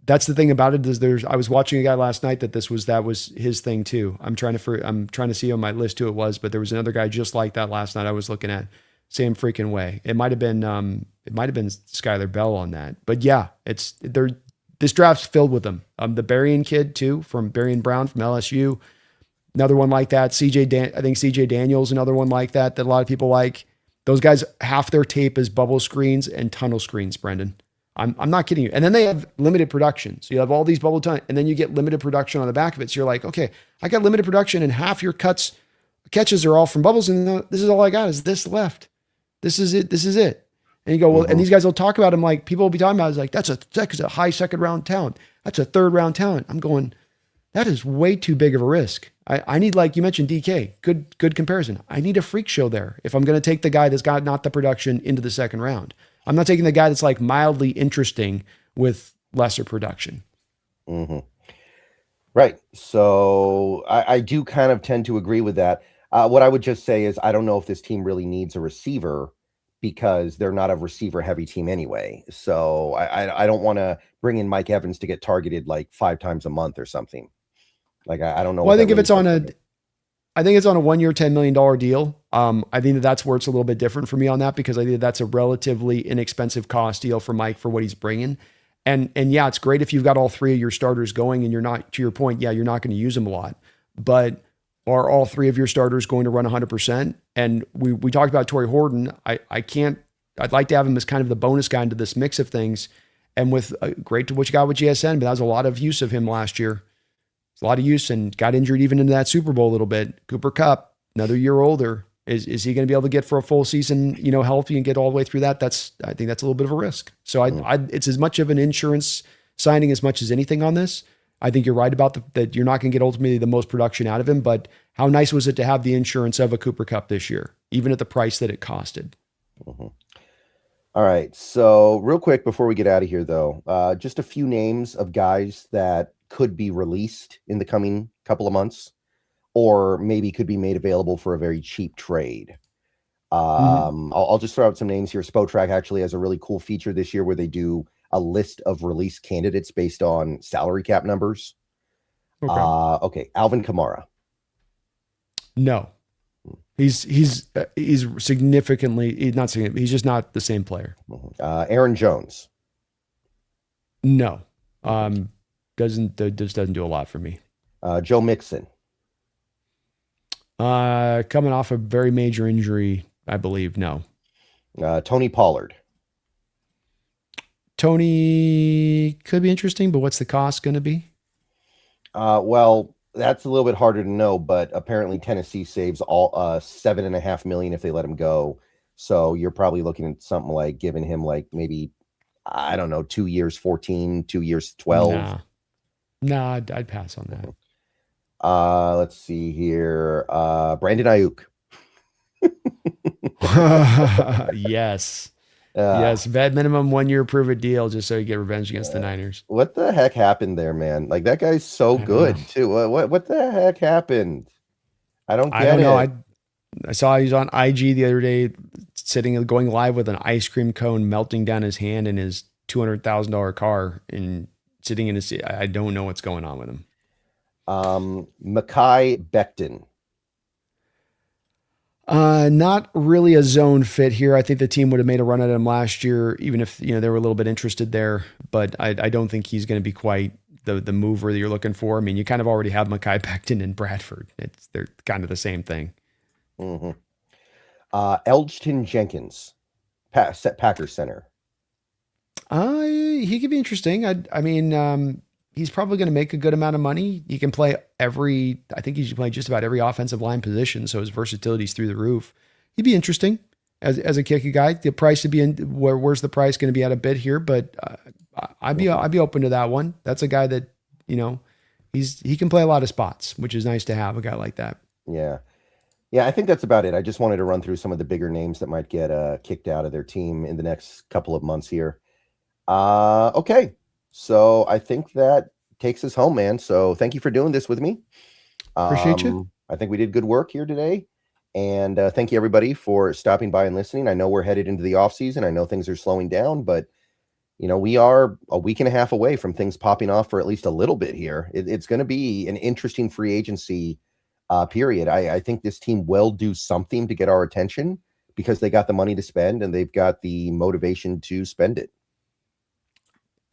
that's the thing about it is I was watching a guy last night that was his thing too. I'm trying to see on my list who it was, but there was another guy just like that last night I was looking at. Same freaking way. It might have been Skylar Bell on that, but yeah, this draft's filled with them. The Berrien kid too, from Berrien Brown from LSU. Another one like that. I think CJ Daniels, another one like that a lot of people like. Those guys, half their tape is bubble screens and tunnel screens, Brendan. I'm not kidding you. And then they have limited production. So you have all these bubble tunnel, and then you get limited production on the back of it. So you're like, okay, I got limited production and half your catches are all from bubbles. And this is all I got is this left. This is it. This is it. And you go, well, and these guys will talk about him like people will be talking about it, like, that's a high second round talent. That's a third round talent. I'm going, that is way too big of a risk. I need, like you mentioned, DK, good comparison. I need a freak show there if I'm going to take the guy that's got not the production into the second round. I'm not taking the guy that's like mildly interesting with lesser production. Mm-hmm. Right. So I do kind of tend to agree with that. What I would just say is I don't know if this team really needs a receiver because they're not a receiver heavy team anyway. So I don't want to bring in Mike Evans to get targeted like 5 times a month or something. Like, I don't know. Well, I think if it's on a 1-year, $10 million deal. I think that's where it's a little bit different for me on that, because I think that's a relatively inexpensive cost deal for Mike for what he's bringing. And yeah, it's great if you've got all 3 of your starters going and you're not, to your point, yeah, you're not going to use them a lot, but are all 3 of your starters going to run 100%? And we talked about Torrey Horton. I'd like to have him as kind of the bonus guy into this mix of things. And with great to what you got with GSN, but that was a lot of use of him last year. A lot of use, and got injured even into that Super Bowl a little bit. Cooper Kupp, another year older. Is he going to be able to get for a full season, healthy and get all the way through that? I think that's a little bit of a risk. So it's as much of an insurance signing as much as anything on this. I think you're right about that you're not going to get ultimately the most production out of him, but how nice was it to have the insurance of a Cooper Kupp this year, even at the price that it costed? Mm-hmm. All right. So real quick before we get out of here, though, just a few names of guys that could be released in the coming couple of months, or maybe could be made available for a very cheap trade. I'll just throw out some names here. Spotrac actually has a really cool feature this year where they do a list of release candidates based on salary cap numbers. Okay. Alvin Kamara. No, he's significantly, he's not significant. He's just not the same player. Aaron Jones. No, just doesn't do a lot for me. Joe Mixon. Coming off a very major injury, I believe. No. Tony Pollard. Tony could be interesting, but what's the cost going to be? Well, that's a little bit harder to know, but apparently Tennessee saves all $7.5 million if they let him go. So you're probably looking at something like giving him like maybe, I don't know, 2 years, 14, 2 years, 12. Nah, I'd pass on that. Let's see here. Brandon Ayuk. Yes. Yes. Vet minimum 1 year prove it deal just so you get revenge against the Niners. What the heck happened there, man? Like, that guy's so good too. What the heck happened? I don't know. I saw he was on IG the other day going live with an ice cream cone melting down his hand in his $200,000 car and sitting in his, I don't know what's going on with him. Mekhi Becton. Not really a zone fit here. I think the team would have made a run at him last year, even if they were a little bit interested there. But I don't think he's going to be quite the mover that you're looking for. I mean, you kind of already have Mekhi Becton and Bradford. They're kind of the same thing. Mm-hmm. Elgton Jenkins, Packers center. He could be interesting. I mean, he's probably going to make a good amount of money. He can play I think he should play just about every offensive line position. So his versatility is through the roof. He'd be interesting as a kicker guy. The price would be where's the price going to be at a bit here, but I'd be open to that one. That's a guy that, he can play a lot of spots, which is nice to have a guy like that. Yeah. Yeah, I think that's about it. I just wanted to run through some of the bigger names that might get kicked out of their team in the next couple of months here. Okay. So I think that takes us home, man. So thank you for doing this with me. Appreciate you. I think we did good work here today. And thank you everybody for stopping by and listening. I know we're headed into the off season. I know things are slowing down, but we are a week and a half away from things popping off for at least a little bit here. It's going to be an interesting free agency period. I think this team will do something to get our attention because they got the money to spend and they've got the motivation to spend it.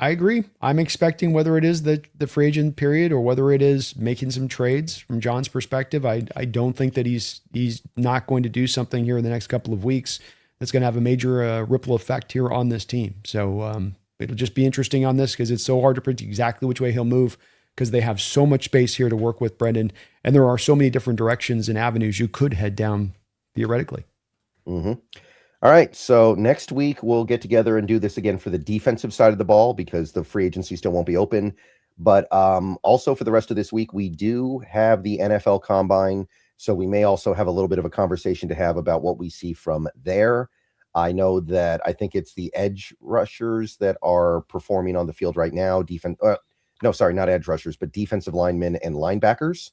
I agree. I'm expecting whether it is the free agent period or whether it is making some trades from John's perspective. I don't think that he's not going to do something here in the next couple of weeks that's going to have a major ripple effect here on this team. So it'll just be interesting on this because it's so hard to predict exactly which way he'll move because they have so much space here to work with, Brendan, and there are so many different directions and avenues you could head down theoretically. Mm-hmm. All right. So next week we'll get together and do this again for the defensive side of the ball because the free agency still won't be open. But also for the rest of this week, we do have the NFL Combine. So we may also have a little bit of a conversation to have about what we see from there. I know that I think it's the edge rushers that are performing on the field right now. No, sorry, not edge rushers, but defensive linemen and linebackers.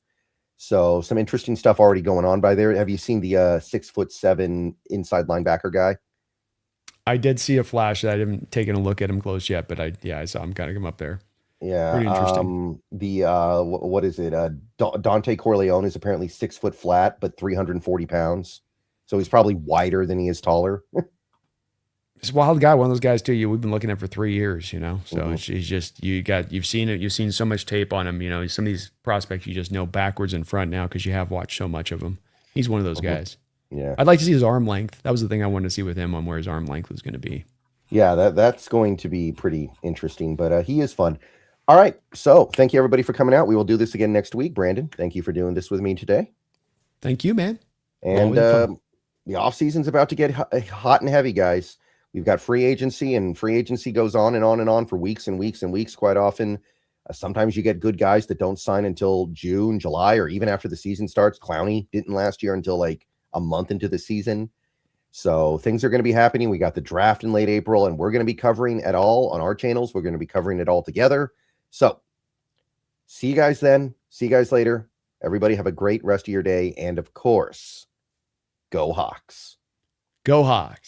So some interesting stuff already going on by there. Have you seen the 6'7" inside linebacker guy? I did see a flash. I haven't taken a look at him close yet, but I saw him kind of come up there. Yeah. Pretty interesting. What is it? Dante Corleone is apparently 6 foot flat, but 340 pounds. So he's probably wider than he is taller. He's a wild guy, one of those guys too. We've been looking at for 3 years, So Mhm. he's just you've seen it. You've seen so much tape on him. Some of these prospects you just know backwards and front now because you have watched so much of him. He's one of those Mhm. guys. Yeah. I'd like to see his arm length. That was the thing I wanted to see with him on where his arm length was going to be. Yeah, that's going to be pretty interesting, but he is fun. All right. So thank you everybody for coming out. We will do this again next week. Brandon, thank you for doing this with me today. Thank you, man. And Always fun. the off season's about to get hot and heavy, guys. We've got free agency, and free agency goes on and on and on for weeks and weeks and weeks. Quite often, sometimes you get good guys that don't sign until June, July, or even after the season starts. Clowney didn't last year until like a month into the season. So things are going to be happening. We got the draft in late April, and we're going to be covering it all on our channels. We're going to be covering it all together. So see you guys then. See you guys later. Everybody have a great rest of your day. And of course, go Hawks. Go Hawks.